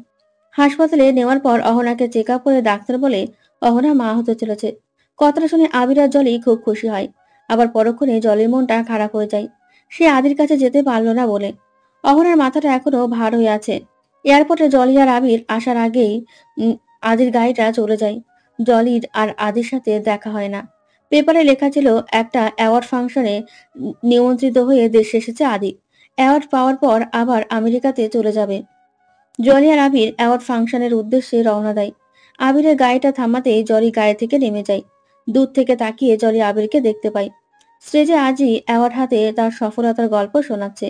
[SPEAKER 4] হাসপাতালে নেওয়ার পর অহনাকে চেক আপ করে ডাক্তার বলে অহনা মা হতে চলেছে। কথাটা শুনে আবির আর জলি খুব খুশি হয়। আবার পরক্ষণে জলির মনটা খারাপ হয়ে যায়। সে আদির কাছে যেতে পারল না বলে। অহনার মাথাটা এখনো ভার হয়ে আছে। এয়ারপোর্টে জলি আর আবির আসার আগেই আদির গাড়িটা চলে যায়। জলির আর আদির সাথে দেখা হয় না। পেপারে লেখা ছিল একটা অ্যাওয়ার্ড ফাংশনে নিমন্ত্রিত হয়ে দেশে এসেছে আদি। অ্যাওয়ার্ড পাওয়ার পর আবার আমেরিকাতে চলে যাবে। জলি আর আবির অ্যাওয়ার্ড ফাংশনের উদ্দেশ্যে রওনা দেয়। আবিরের গাড়িটা থামাতেই জলি গাড়ি থেকে নেমে যায়। দূর থেকে তাকিয়ে জলি আবিরকে দেখতে পায়। স্টেজে আজই অ্যাওয়ার্ড হাতে তার সফলতার গল্প শোনাচ্ছে।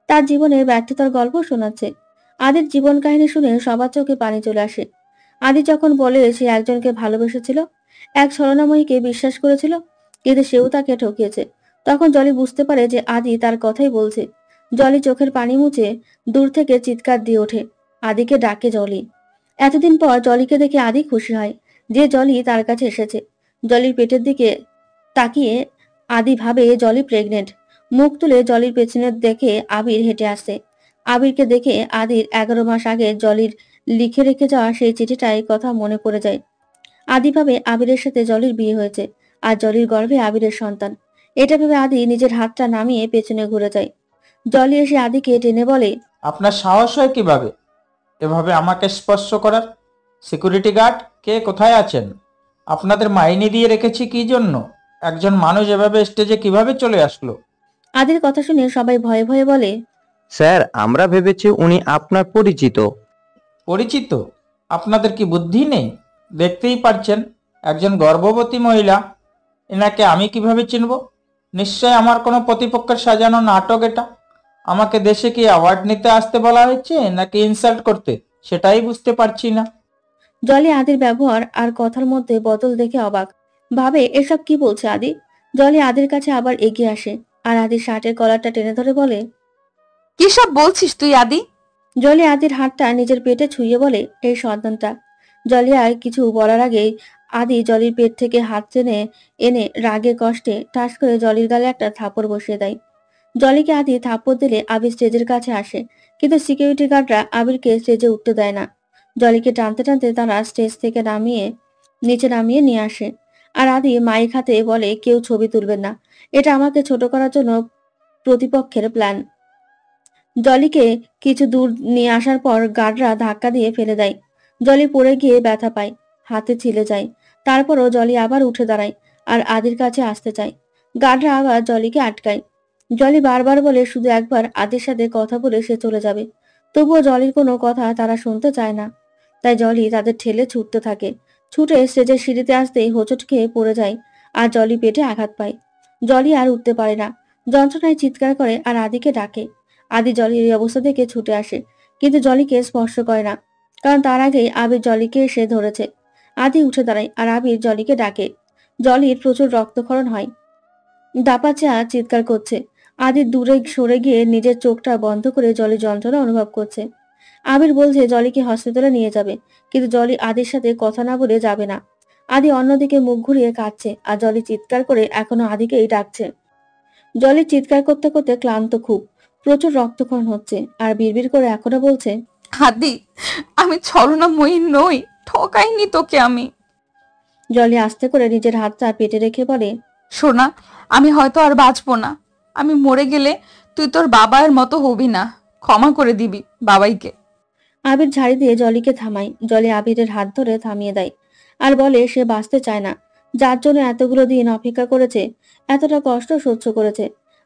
[SPEAKER 4] তার জীবনের ব্যর্থতার গল্প শোনাচ্ছে। আদির জীবন কাহিনী শুনে সবার চোখে পানি চলে আসে। আদি যখন বলে সে একজনকে ভালোবেসেছিল, এক ছলনাময়ীকে বিশ্বাস করেছিল, কিন্তু সেও তাকে ঠকিয়েছে, তখন জলি বুঝতে পারে যে আদি তার কথাই বলছে। জলি চোখের পানি মুছে দূর থেকে চিৎকার দিয়ে ওঠে। আদিকে ডাকে জলি। এতদিন পর জলিকে দেখে আদি খুশি হয় যে জলি তার কাছে এসেছে। জলির পেটের দিকে তাকিয়ে আদি ভাবে জলি প্রেগনেন্ট। মুখ তুলে জলির পেছনে দেখে আবির হেঁটে আসছে। আবিরকে দেখে আদির 11 মাস আগে জলির লিখে রেখে যাওয়া সেই চিঠিটাই কথা মনে পড়ে যায়। আদি ভাবে আবিরের সাথে জলির বিয়ে হয়েছে আর জলির গর্ভে আবিরের সন্তান। এটা ভেবে আদি নিজের হাতটা নামিয়ে পেছনে ঘুরে যায়। জলি এসে আদিকে টেনে বলে,
[SPEAKER 6] আপনার সাহস হয় কিভাবে এভাবে আমাকে স্পর্শ করার? সিকিউরিটি গার্ড কে, কোথায় আছেন? আপনাদের মাইনে দিয়ে রেখেছি কি জন্য? একজন মানুষ এভাবে স্টেজে কিভাবে চলে আসলো?
[SPEAKER 4] আদির কথা শুনে সবাই ভয়ে ভয়ে বলে,
[SPEAKER 9] স্যার, আমরা ভেবেছি উনি আপনার পরিচিত।
[SPEAKER 6] পরিচিত? আপনাদের কি বুদ্ধি নেই? দেখতেই পারছেন একজন গর্ভবতী মহিলা, এনাকে আমি কিভাবে চিনব? নিশ্চয় আমার কোনো প্রতিপক্ষের সাজানো নাটক এটা। আমাকে দেশে কি অ্যাওয়ার্ড নিতে আসতে বলা হয়েছে নাকি ইনসাল্ট করতে, সেটাই বুঝতে পারছি না।
[SPEAKER 4] জলি আদির ব্যবহার আর কথার মধ্যে বদল দেখে অবাক। ভাবে এসব কি বলছে আদি। জলি আদির কাছে আবার এগিয়ে আসে আর আদির শার্টের কলারটা টেনে ধরে বলে,
[SPEAKER 1] কি সব বলছিস তুই আদি?
[SPEAKER 4] জলি আদির হাতটা নিজের পেটে ছুঁয়ে বলে, এই সন্তানটা। জলি আর কিছু বলার আগেই আদি জলির পেট থেকে হাত টেনে এনে রাগে কষ্টে ঠাস করে জলির গালে একটা থাপড় বসিয়ে দেয়। জলিকে আদি থাপ্পড় দিলে আবির স্টেজের কাছে আসে, কিন্তু সিকিউরিটি গার্ডরা আবিরকে স্টেজে উঠতে দেয় না। জলিকে টানতে টানতে তারা স্টেজ থেকে নিচে নামিয়ে নিয়ে আসে। আর আদি মাইক হাতে বলে, কেউ ছবি তুলবেন না, এটা আমাকে ছোট করার জন্য প্রতিপক্ষের প্ল্যান। জলিকে কিছু দূর নিয়ে আসার পর গার্ডরা ধাক্কা দিয়ে ফেলে দেয়। জলি পড়ে গিয়ে ব্যথা পায়, হাতে ছিলে যায়। তারপরও জলি আবার উঠে দাঁড়ায় আর আদির কাছে আসতে চায়। গার্ডরা আবার জলিকে আটকায়। জলি বারবার বলে শুধু একবার আদির সাথে কথা বলে সে চলে যাবে। তবুও জলির কোনো কথা তারা শুনতে চায় না। তাই জলি তাদের ঠেলে ছুটতে থাকে। ছুটে স্টেজের সিঁড়িতে আসতেই হোঁচট খেয়ে পড়ে যায় আর জলি পেটে আঘাত পায়। জলি আর উঠতে পারে না, যন্ত্রণায় চিৎকার করে আর আদিকে ডাকে। আদি জলির এই অবস্থা দেখে ছুটে আসে, কিন্তু জলিকে স্পর্শ করে না, কারণ তার আগেই আবির জলিকে এসে ধরেছে। আদি উঠে দাঁড়ায় আর আবির জলিকে ডাকে। জলির প্রচুর রক্তক্ষরণ হয়, দাপাচা চিৎকার করছে। আদি দূরে সরে গিয়ে নিজের চোখটা বন্ধ করে জলি যন্ত্রণা অনুভব করছে। আবির বলছে জলিকে হসপিটালে নিয়ে যাবে, কিন্তু জলি আদির সাথে কথা না বলে যাবে না। আদি অন্যদিকে মুখ ঘুরিয়ে কাঁদছে আর জলি চিৎকার করে এখনো আদিকেই ডাকছে। জলি চিৎকার করতে করতে ক্লান্ত, খুব প্রচুর রক্তক্ষরণ হচ্ছে আর বিড়বিড় করে এখনো বলছে,
[SPEAKER 1] আদি, আমি ছলনাময়ী নই, ঠকাইনি তোকে আমি।
[SPEAKER 4] জলি আস্তে করে নিজের হাতটা পেটে রেখে বলে,
[SPEAKER 1] সোনা, আমি হয়তো আর বাঁচবো না। আমি মরে গেলে তুই তোর বাবার মতো হবি না, ক্ষমা করে দিবি বাবাইকে।
[SPEAKER 4] আবির ঝাড়ি দিয়ে জলিকে থামায়। জলি আবিরের হাত ধরে থামিয়ে দেয় আর বলে সে বাঁচতে চায় না, যার জন্য এতগুলো দিন অপেক্ষা করেছে, এতটা কষ্ট সহ্য করেছে।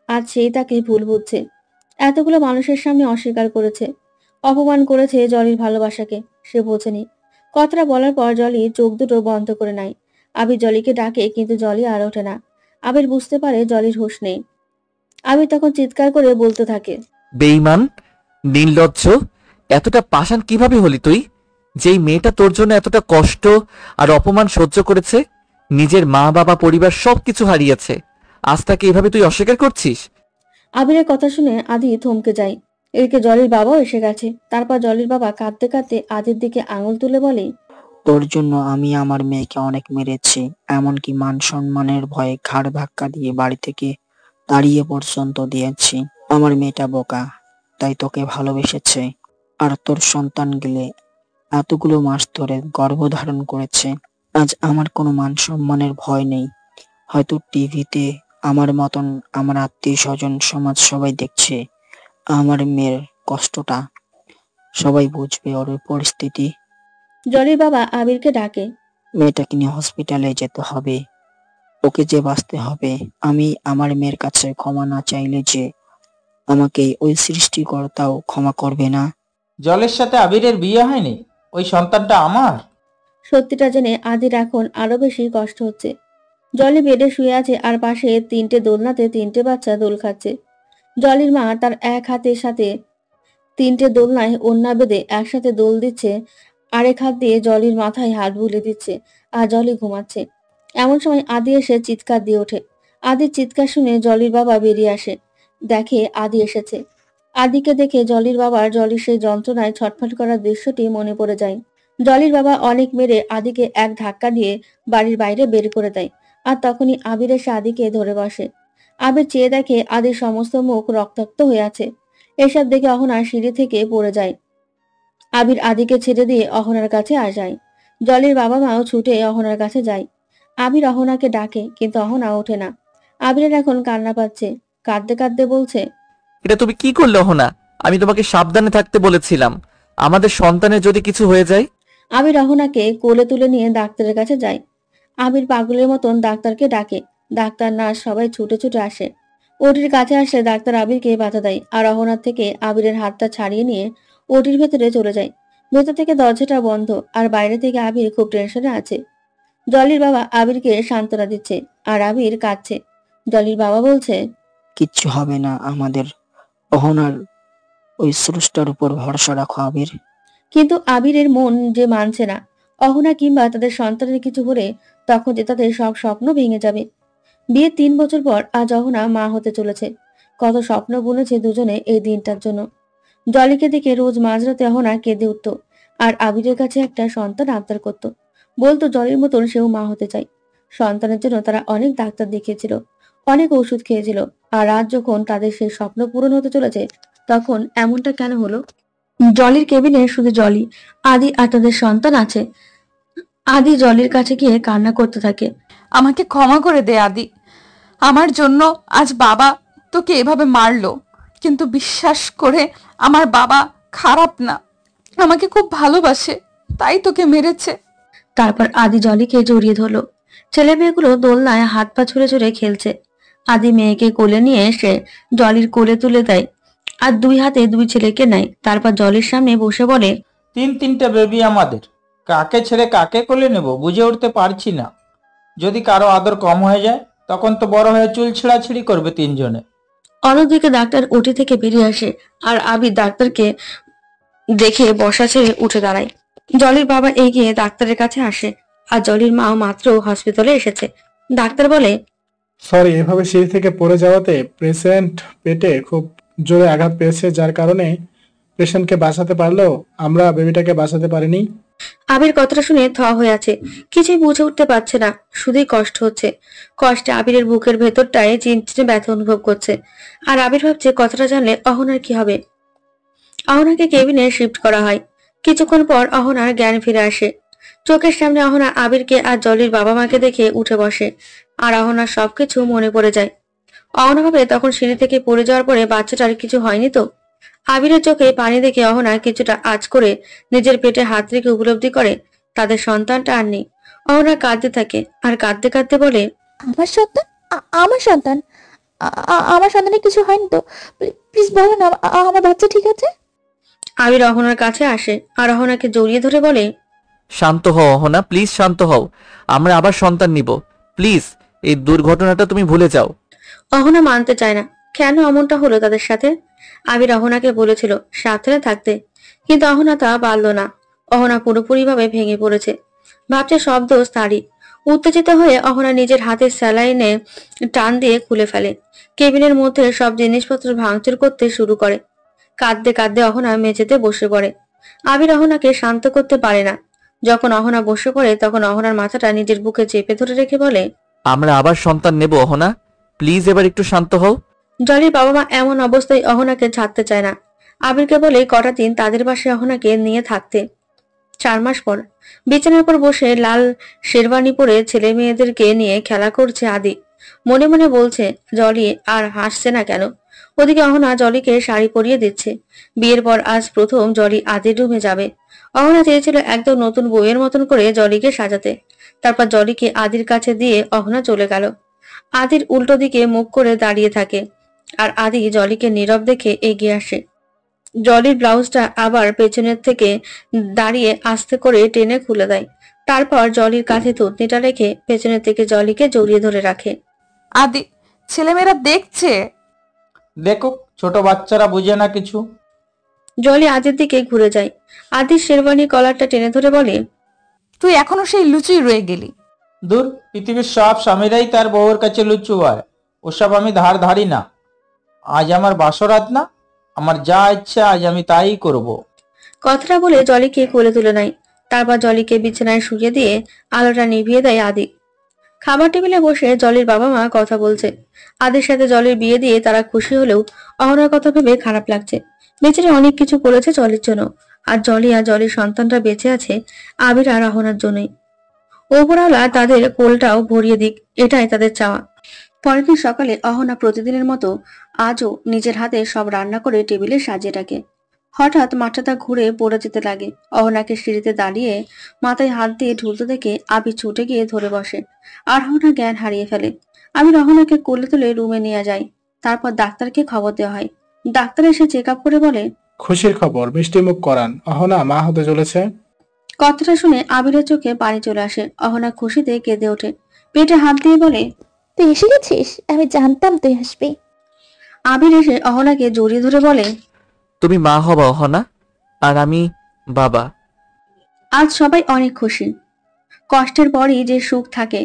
[SPEAKER 4] আজ সেই তাকে ভুল বুঝছে, এতগুলো মানুষের সামনে অস্বীকার করেছে, অপমান করেছে জলির ভালোবাসাকে। সে বোঝেনি। কথাটা বলার পর জলি চোখ দুটো বন্ধ করে নেয়। আবির জলিকে ডাকে, কিন্তু জলি আর ওঠে না। আবির বুঝতে পারে জলির হুঁশ নেই। আবির তখন চিৎকার করে বলতে থাকে,
[SPEAKER 3] বেঈমান, নির্লজ্জ, এতটা পাষাণ কিভাবে হলি তুই? যেই মেয়েটা তোর জন্য এতটা কষ্ট আর অপমান সহ্য করেছে, নিজের মা বাবা পরিবার সবকিছু হারিয়েছে, আজ তাকে এভাবে তুই অস্বীকার করছিস?
[SPEAKER 4] আবিরের কথা শুনে আদি থমকে যায়। এদিকে জলির বাবাও এসে গেছে। তারপর জলির বাবা কাঁদতে কাঁদতে আদির দিকে আঙুল তুলে বলে,
[SPEAKER 8] তোর জন্য আমি আমার মেয়েকে অনেক মেরেছি, এমনকি মান সম্মানের ভয়ে ঘাড় ধাক্কা দিয়ে বাড়ি থেকে তাড়িয়ে পর্যন্ত দিয়েছি। আমার মেয়েটা বোকা, তাই তোকে ভালোবেসেছে। আর তোর সন্তান গেলে এতগুলো মাস ধরে গর্ভধারণ করেছে। আজ আমার কোনো মান সম্মানের ভয় নেই। হয়তো টিভিতে আমার মতন আমার আত্মীয় স্বজন সমাজ সবাই দেখছে আমার মেয়ের কষ্টটা, সবাই বুঝবে ওর পরিস্থিতি।
[SPEAKER 4] জলির বাবা আবিরকে ডাকে।
[SPEAKER 8] মেয়েটাকে নিয়ে হসপিটালে যেতে হবে, ওকে যে বাঁচতে হবে। আমি আমার মেয়ের কাছে ক্ষমা না চাইলে যে আমাকে ওই সৃষ্টিকর্তাও ক্ষমা করবে না।
[SPEAKER 6] জলের সাথে আবিরের বিয়ে হয়নি? ওই সন্তানটা আমার?
[SPEAKER 4] সত্যিটা জেনে আদির এখন আরো বেশি কষ্ট হচ্ছে। জলি বেডে শুয়ে আছে আর পাশে 3টে দোলনাতে 3টে বাচ্চা দোল খাচ্ছে। জলির মা তার এক হাতের সাথে 3টে দোলনায় ওড়না বেঁধে একসাথে দোল দিচ্ছে, আরেক হাত দিয়ে জলির মাথায় হাত বুলিয়ে দিচ্ছে, আর জলি ঘুমাচ্ছে। এমন সময় আদি এসে চিৎকার দিয়ে ওঠে। আদির চিৎকার শুনে জলির বাবা বেরিয়ে আসে, দেখে আদি এসেছে। আদিকে দেখে জলির বাবার জলির সেই যন্ত্রণায় ছটফট করার দৃশ্যটি মনে পড়ে যায়। জলির বাবা অনেক মেরে আদিকে এক ধাক্কা দিয়ে বাড়ির বাইরে বের করে দেয়। আর তখনই আবির এসে আদিকে ধরে বসে। আবির চেয়ে দেখে আদির সমস্ত মুখ রক্তাক্ত হয়ে আছে। এসব দেখে অহনা সিঁড়ি থেকে পড়ে যায়। আবির আদিকে ছেড়ে দিয়ে অহনার কাছে যায়। জলির বাবা মাও ছুটে অহনার কাছে যায়। আবির অহনাকে ডাকে, কিন্তু অহনা ওঠে না। আবিরের এখন কান্না পাচ্ছে, কাঁদতে কাঁদতে বলছে,
[SPEAKER 3] এটা তুমি কি করলে অহনা? আমি তোমাকে সাবধানে থাকতে বলেছিলাম, আমাদের সন্তানের যদি কিছু হয়ে যায়।
[SPEAKER 4] আবির অহনাকে কোলে তুলে নিয়ে ডাক্তারের কাছে যায়। আবির পাগলের মতন ডাক্তারকে ডাকে। ডাক্তার নার্স সবাই ছুটে ছুটে আসে। ওটির কাছে আসলে ডাক্তার আবিরকে বাধা দেয় আর অহনার থেকে আবিরের হাতটা ছাড়িয়ে নিয়ে ওটির ভেতরে চলে যায়। ভেতর থেকে দরজাটা বন্ধ আর বাইরে থেকে আবির খুব টেনশনে আছে। জলির বাবা আবিরকে সান্ত্বনা দিচ্ছে আর আবির কাঁদছে। জলির বাবা বলছে,
[SPEAKER 8] কিচ্ছু হবে না আমাদের, অহনার ওই স্রষ্টার উপর ভরসা রাখো আবির।
[SPEAKER 4] কিন্তু আবিরের মন যে মানছে না। অহনা কিংবা তাদের সন্তানের কিছু হলে তখন যে তাদের সব স্বপ্ন ভেঙে যাবে। বিয়ের 3 বছর পর আজ অহনা মা হতে চলেছে। কত স্বপ্ন বুনেছে দুজনে এই দিনটার জন্য। জলিকে দেখে রোজ মাঝরাতে অহনা কেঁদে উঠত আর আবিরের কাছে একটা সন্তান আবদার করত। বলতো জলির মতন সেও মা হতে চায়। সন্তানের জন্য তারা অনেক ডাক্তার দেখিয়েছিল, অনেক ওষুধ খেয়েছিল। আর আজ যখন তাদের সেই স্বপ্ন পূরণ হতে চলেছে, তখন এমনটা কেন হলো? জলির কেবিনে শুধু জলি, আদি আর তাদের সন্তান আছে। আদি জলির কাছে গিয়ে কান্না করতে থাকে।
[SPEAKER 1] আমাকে ক্ষমা করে দে আদি, আমার জন্য আজ বাবা তোকে এভাবে মারলো, কিন্তু বিশ্বাস করে আমার বাবা খারাপ না, আমাকে খুব ভালোবাসে, তাই তোকে মেরেছে।
[SPEAKER 4] তারপর আদি জলিকে জড়িয়ে ধরলো। ছেলে মেয়েগুলো দোলনায় হাত পা ছুড়ে ছুড়ে খেলছে। আদি মেয়েকে কোলে নিয়ে এসে জলির কোলে তুলে দেয় আর 2 হাতে 2 ছেলেকে নেয়। তারপর জলির সামনে বসে বলে,
[SPEAKER 6] 3-3টে বেবি আমাদের, কাকে ছেড়ে কাকে কোলে নেব বুঝে উঠতে পারছি না। যদি কারো আদর কম হয়ে যায় তখন তো বড় হয়ে চুল ছেঁড়াছিঁড়ি করবে 3 জনে।
[SPEAKER 4] অন্যদিকে ডাক্তার ওটি থেকে বেরিয়ে আসে আর আবির ডাক্তারকে দেখে বসা ছেড়ে উঠে দাঁড়ায়। জলির বাবা এগিয়ে ডাক্তারের কাছে আসে আর জলির মা মাত্র হসপিটালে এসেছে। ডাক্তার বলে,
[SPEAKER 10] সরি, এভাবে সিঁড়ি থেকে পড়ে যাওয়াতে পেশেন্ট পেটে খুব জোরে আঘাত পেয়েছে, যার কারণে পেশেন্টকে বাঁচাতে পারলেও আমরা বেবিটাকে বাঁচাতে পারিনি।
[SPEAKER 4] আবির কথাটা শুনে থ হয়ে আছে, কিছুই বুঝে উঠতে পারছে না, শুধুই কষ্ট হচ্ছে। কষ্টে আবিরের বুকের ভেতরটায় চিনচিনে ব্যথা অনুভব করছে। আর আবির ভাবছে কথাটা জানলে অহনার কি হবে। অহনাকে কেবিনে শিফট করা হয়। কিছুক্ষণ পর অহনার জ্ঞান ফিরে আসে। চোখের সামনে অহনা আবিরকে আর জলির বাবা মাকে দেখে উঠে বসে আর অহনার সবকিছু মনে পড়ে যায়। অহনা ভাবে তখন সিঁড়ি থেকে পড়ে যাওয়ার পরে বাচ্চাটার কিছু হয়নি তো। আবিরের চোখে পানি দেখে অহনা কিছুটা আঁচ করে নিজের পেটে হাত রেখে উপলব্ধি করে তাদের সন্তানটা আর নেই। অহনা কাঁদতে থাকে আর কাঁদতে কাঁদতে বলে,
[SPEAKER 2] আমার সন্তান, আমার সন্তান, আমার সন্তানের কিছু হয়নি তো? প্লিজ বলো না আমার বাচ্চা ঠিক আছে।
[SPEAKER 4] আবির অহনার কাছে আসে আর অহনাকে জড়িয়ে ধরে বলে,
[SPEAKER 3] শান্ত হও অহনা, প্লিজ শান্ত হও, আমরা আবার সন্তান নিব, প্লিজ এই দুর্ঘটনাটা তুমি ভুলে যাও।
[SPEAKER 4] অহনা মানতে চায় না, কেন এমনটা হলো তাদের সাথে। আবির অহনাকে বলেছিল সাবধানে থাকতে, কিন্তু অহনা তা পারল না। অহনা পুরোপুরি ভাবে ভেঙে পড়েছে। ভাবছে সব দোষ তারই। উত্তেজিত হয়ে অহনা নিজের হাতের স্যালাইনে টান দিয়ে খুলে ফেলে। কেবিনের মধ্যে সব জিনিসপত্র ভাঙচুর করতে শুরু করে। কাঁদতে কাঁদতে অহনা মেঝেতে বসে পড়ে। আবির অহনাকে শান্ত করতে পারে না। যখন অহনা বসে পড়ে তখন অহনার মাথাটা নিজের বুকে চেপে ধরে রেখে বলে,
[SPEAKER 3] আমরা আবার সন্তান নেব অহনা, প্লিজ এবার একটু শান্ত হও।
[SPEAKER 4] জলির বাবা মা এমন অবস্থায় অহনাকে ছাড়তে চায় না। আবিরকে বলে কটা দিন তাদের বাসায় অহনাকে নিয়ে থাকতে। 4 মাস পর বিছানার পর বসে লাল শেরওয়ানি পরে ছেলে মেয়েদেরকে নিয়ে খেলা করছে আদি। মনে মনে বলছে, জলি আর হাসছে না কেন? ওদিকে অহনা জলিকে শাড়ি পরিয়ে দিচ্ছে। বিয়ের পর আজ প্রথম জলি আদির রুমে যাবে। অহনা চেয়েছিল একদম নতুন বউয়ের মতন করে জলিকে সাজাতে। তারপর জলিকে আদির কাছে দিয়ে অহনা চলে গেল। আদির উল্টো দিকে মুখ করে দাঁড়িয়ে থাকে আর আদি জলিকে নীরব দেখে এগিয়ে আসে। জলির ব্লাউজটা আবার পেছনের থেকে দাঁড়িয়ে আস্তে করে টেনে খুলে দেয়। তারপর জলির কাঁধে থুতনিটা রেখে পেছনের থেকে জলিকে জড়িয়ে ধরে রাখে।
[SPEAKER 1] আদি, ছেলেমেয়েরা দেখছে।
[SPEAKER 6] দেখো, ছোট বাচ্চারা বুঝে না কিছু।
[SPEAKER 4] জলি আদির দিকে ঘুরে যায়। আদির শেরওয়ানি কলারটা টেনে ধরে বলে,
[SPEAKER 1] তুই এখনো সেই লুচুই রয়ে গেলি।
[SPEAKER 6] দূর, পৃথিবীর সব স্বামীরাই তার বউয়ের কাছে লুচু হয়। ওসব আমি ধারি না। আজ আমার বাসরাত না, আমার যা ইচ্ছা আজ আমি তাই করব।
[SPEAKER 4] কথাটা বলে জলিকে কোলে তুলে নেয়। তারপর জলিকে বিছানায় শুয়ে দিয়ে আলোটা নিভিয়ে দেয় আদি। খাবার টেবিলে বসে জলির বাবা মা কথা বলছে। আদির সাথে জলির বিয়ে দিয়ে তারা খুশি হলেও অহনার কথা ভেবে খারাপ লাগছে। বেচারে অনেক কিছু করেছে জলির জন্য, আর জলি আর জলির সন্তানটা বেঁচে আছে আবির আর অহনার জন্যই। ওপরওয়ালা তাদের কোলটাও ভরিয়ে দিক, এটাই তাদের চাওয়া। পরের দিন সকালে অহনা প্রতিদিনের মতো আজও নিজের হাতে সব রান্না করে টেবিলে সাজিয়ে রাখে। হঠাৎ মাথাটা ঘুরে পড়ে যেতে লাগে। অহনাকে সিঁড়িতে দাঁড়িয়ে মাথায় হাত দিয়ে ঢুলতে দেখে আবির ছুটে গিয়ে ধরে বসে আর অহনা জ্ঞান হারিয়ে ফেলে। আবির অহনাকে কোলে তুলে রুমে নিয়ে যায়। তারপর ডাক্তারকে খবর দেওয়া হয়। ডাক্তার এসে চেক আপ করে বলে,
[SPEAKER 10] খুশির খবর, মিষ্টি মুখ করান, অহনা মা হতে চলেছে।
[SPEAKER 4] কথাটা শুনে আবিরের চোখে পানি চলে আসে। অহনা খুশিতে কেঁদে ওঠে, পেটে হাত দিয়ে বলে,
[SPEAKER 2] তুই এসে গেছিস, আমি জানতাম তুই আসবি।
[SPEAKER 4] আবির এসে অহনাকে জড়িয়ে ধরে বলে,
[SPEAKER 3] তুমি মা হবা অহনা, আর আমি বাবা।
[SPEAKER 4] আজ সবাই অনেক খুশি। কষ্টের পরই যে সুখ থাকে,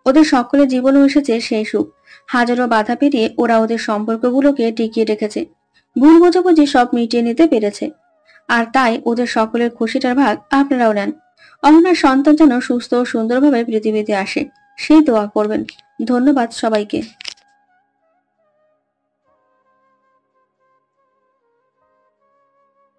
[SPEAKER 4] ওদের সকলের জীবনেও এসেছে সেই সুখ। হাজারো বাধা পেরিয়ে ওরা ওদের সম্পর্কগুলোকে টিকিয়ে রেখেছে। ভুল বোঝাবুঝি সব মিটিয়ে নিতে পেরেছে। আর তাই ওদের সকলের খুশিটার ভাগ আপনারাও নেন। অহনার সন্তান যেন সুস্থ ও সুন্দরভাবে পৃথিবীতে আসে, সেই দোয়া করবেন। ধন্যবাদ সবাইকে।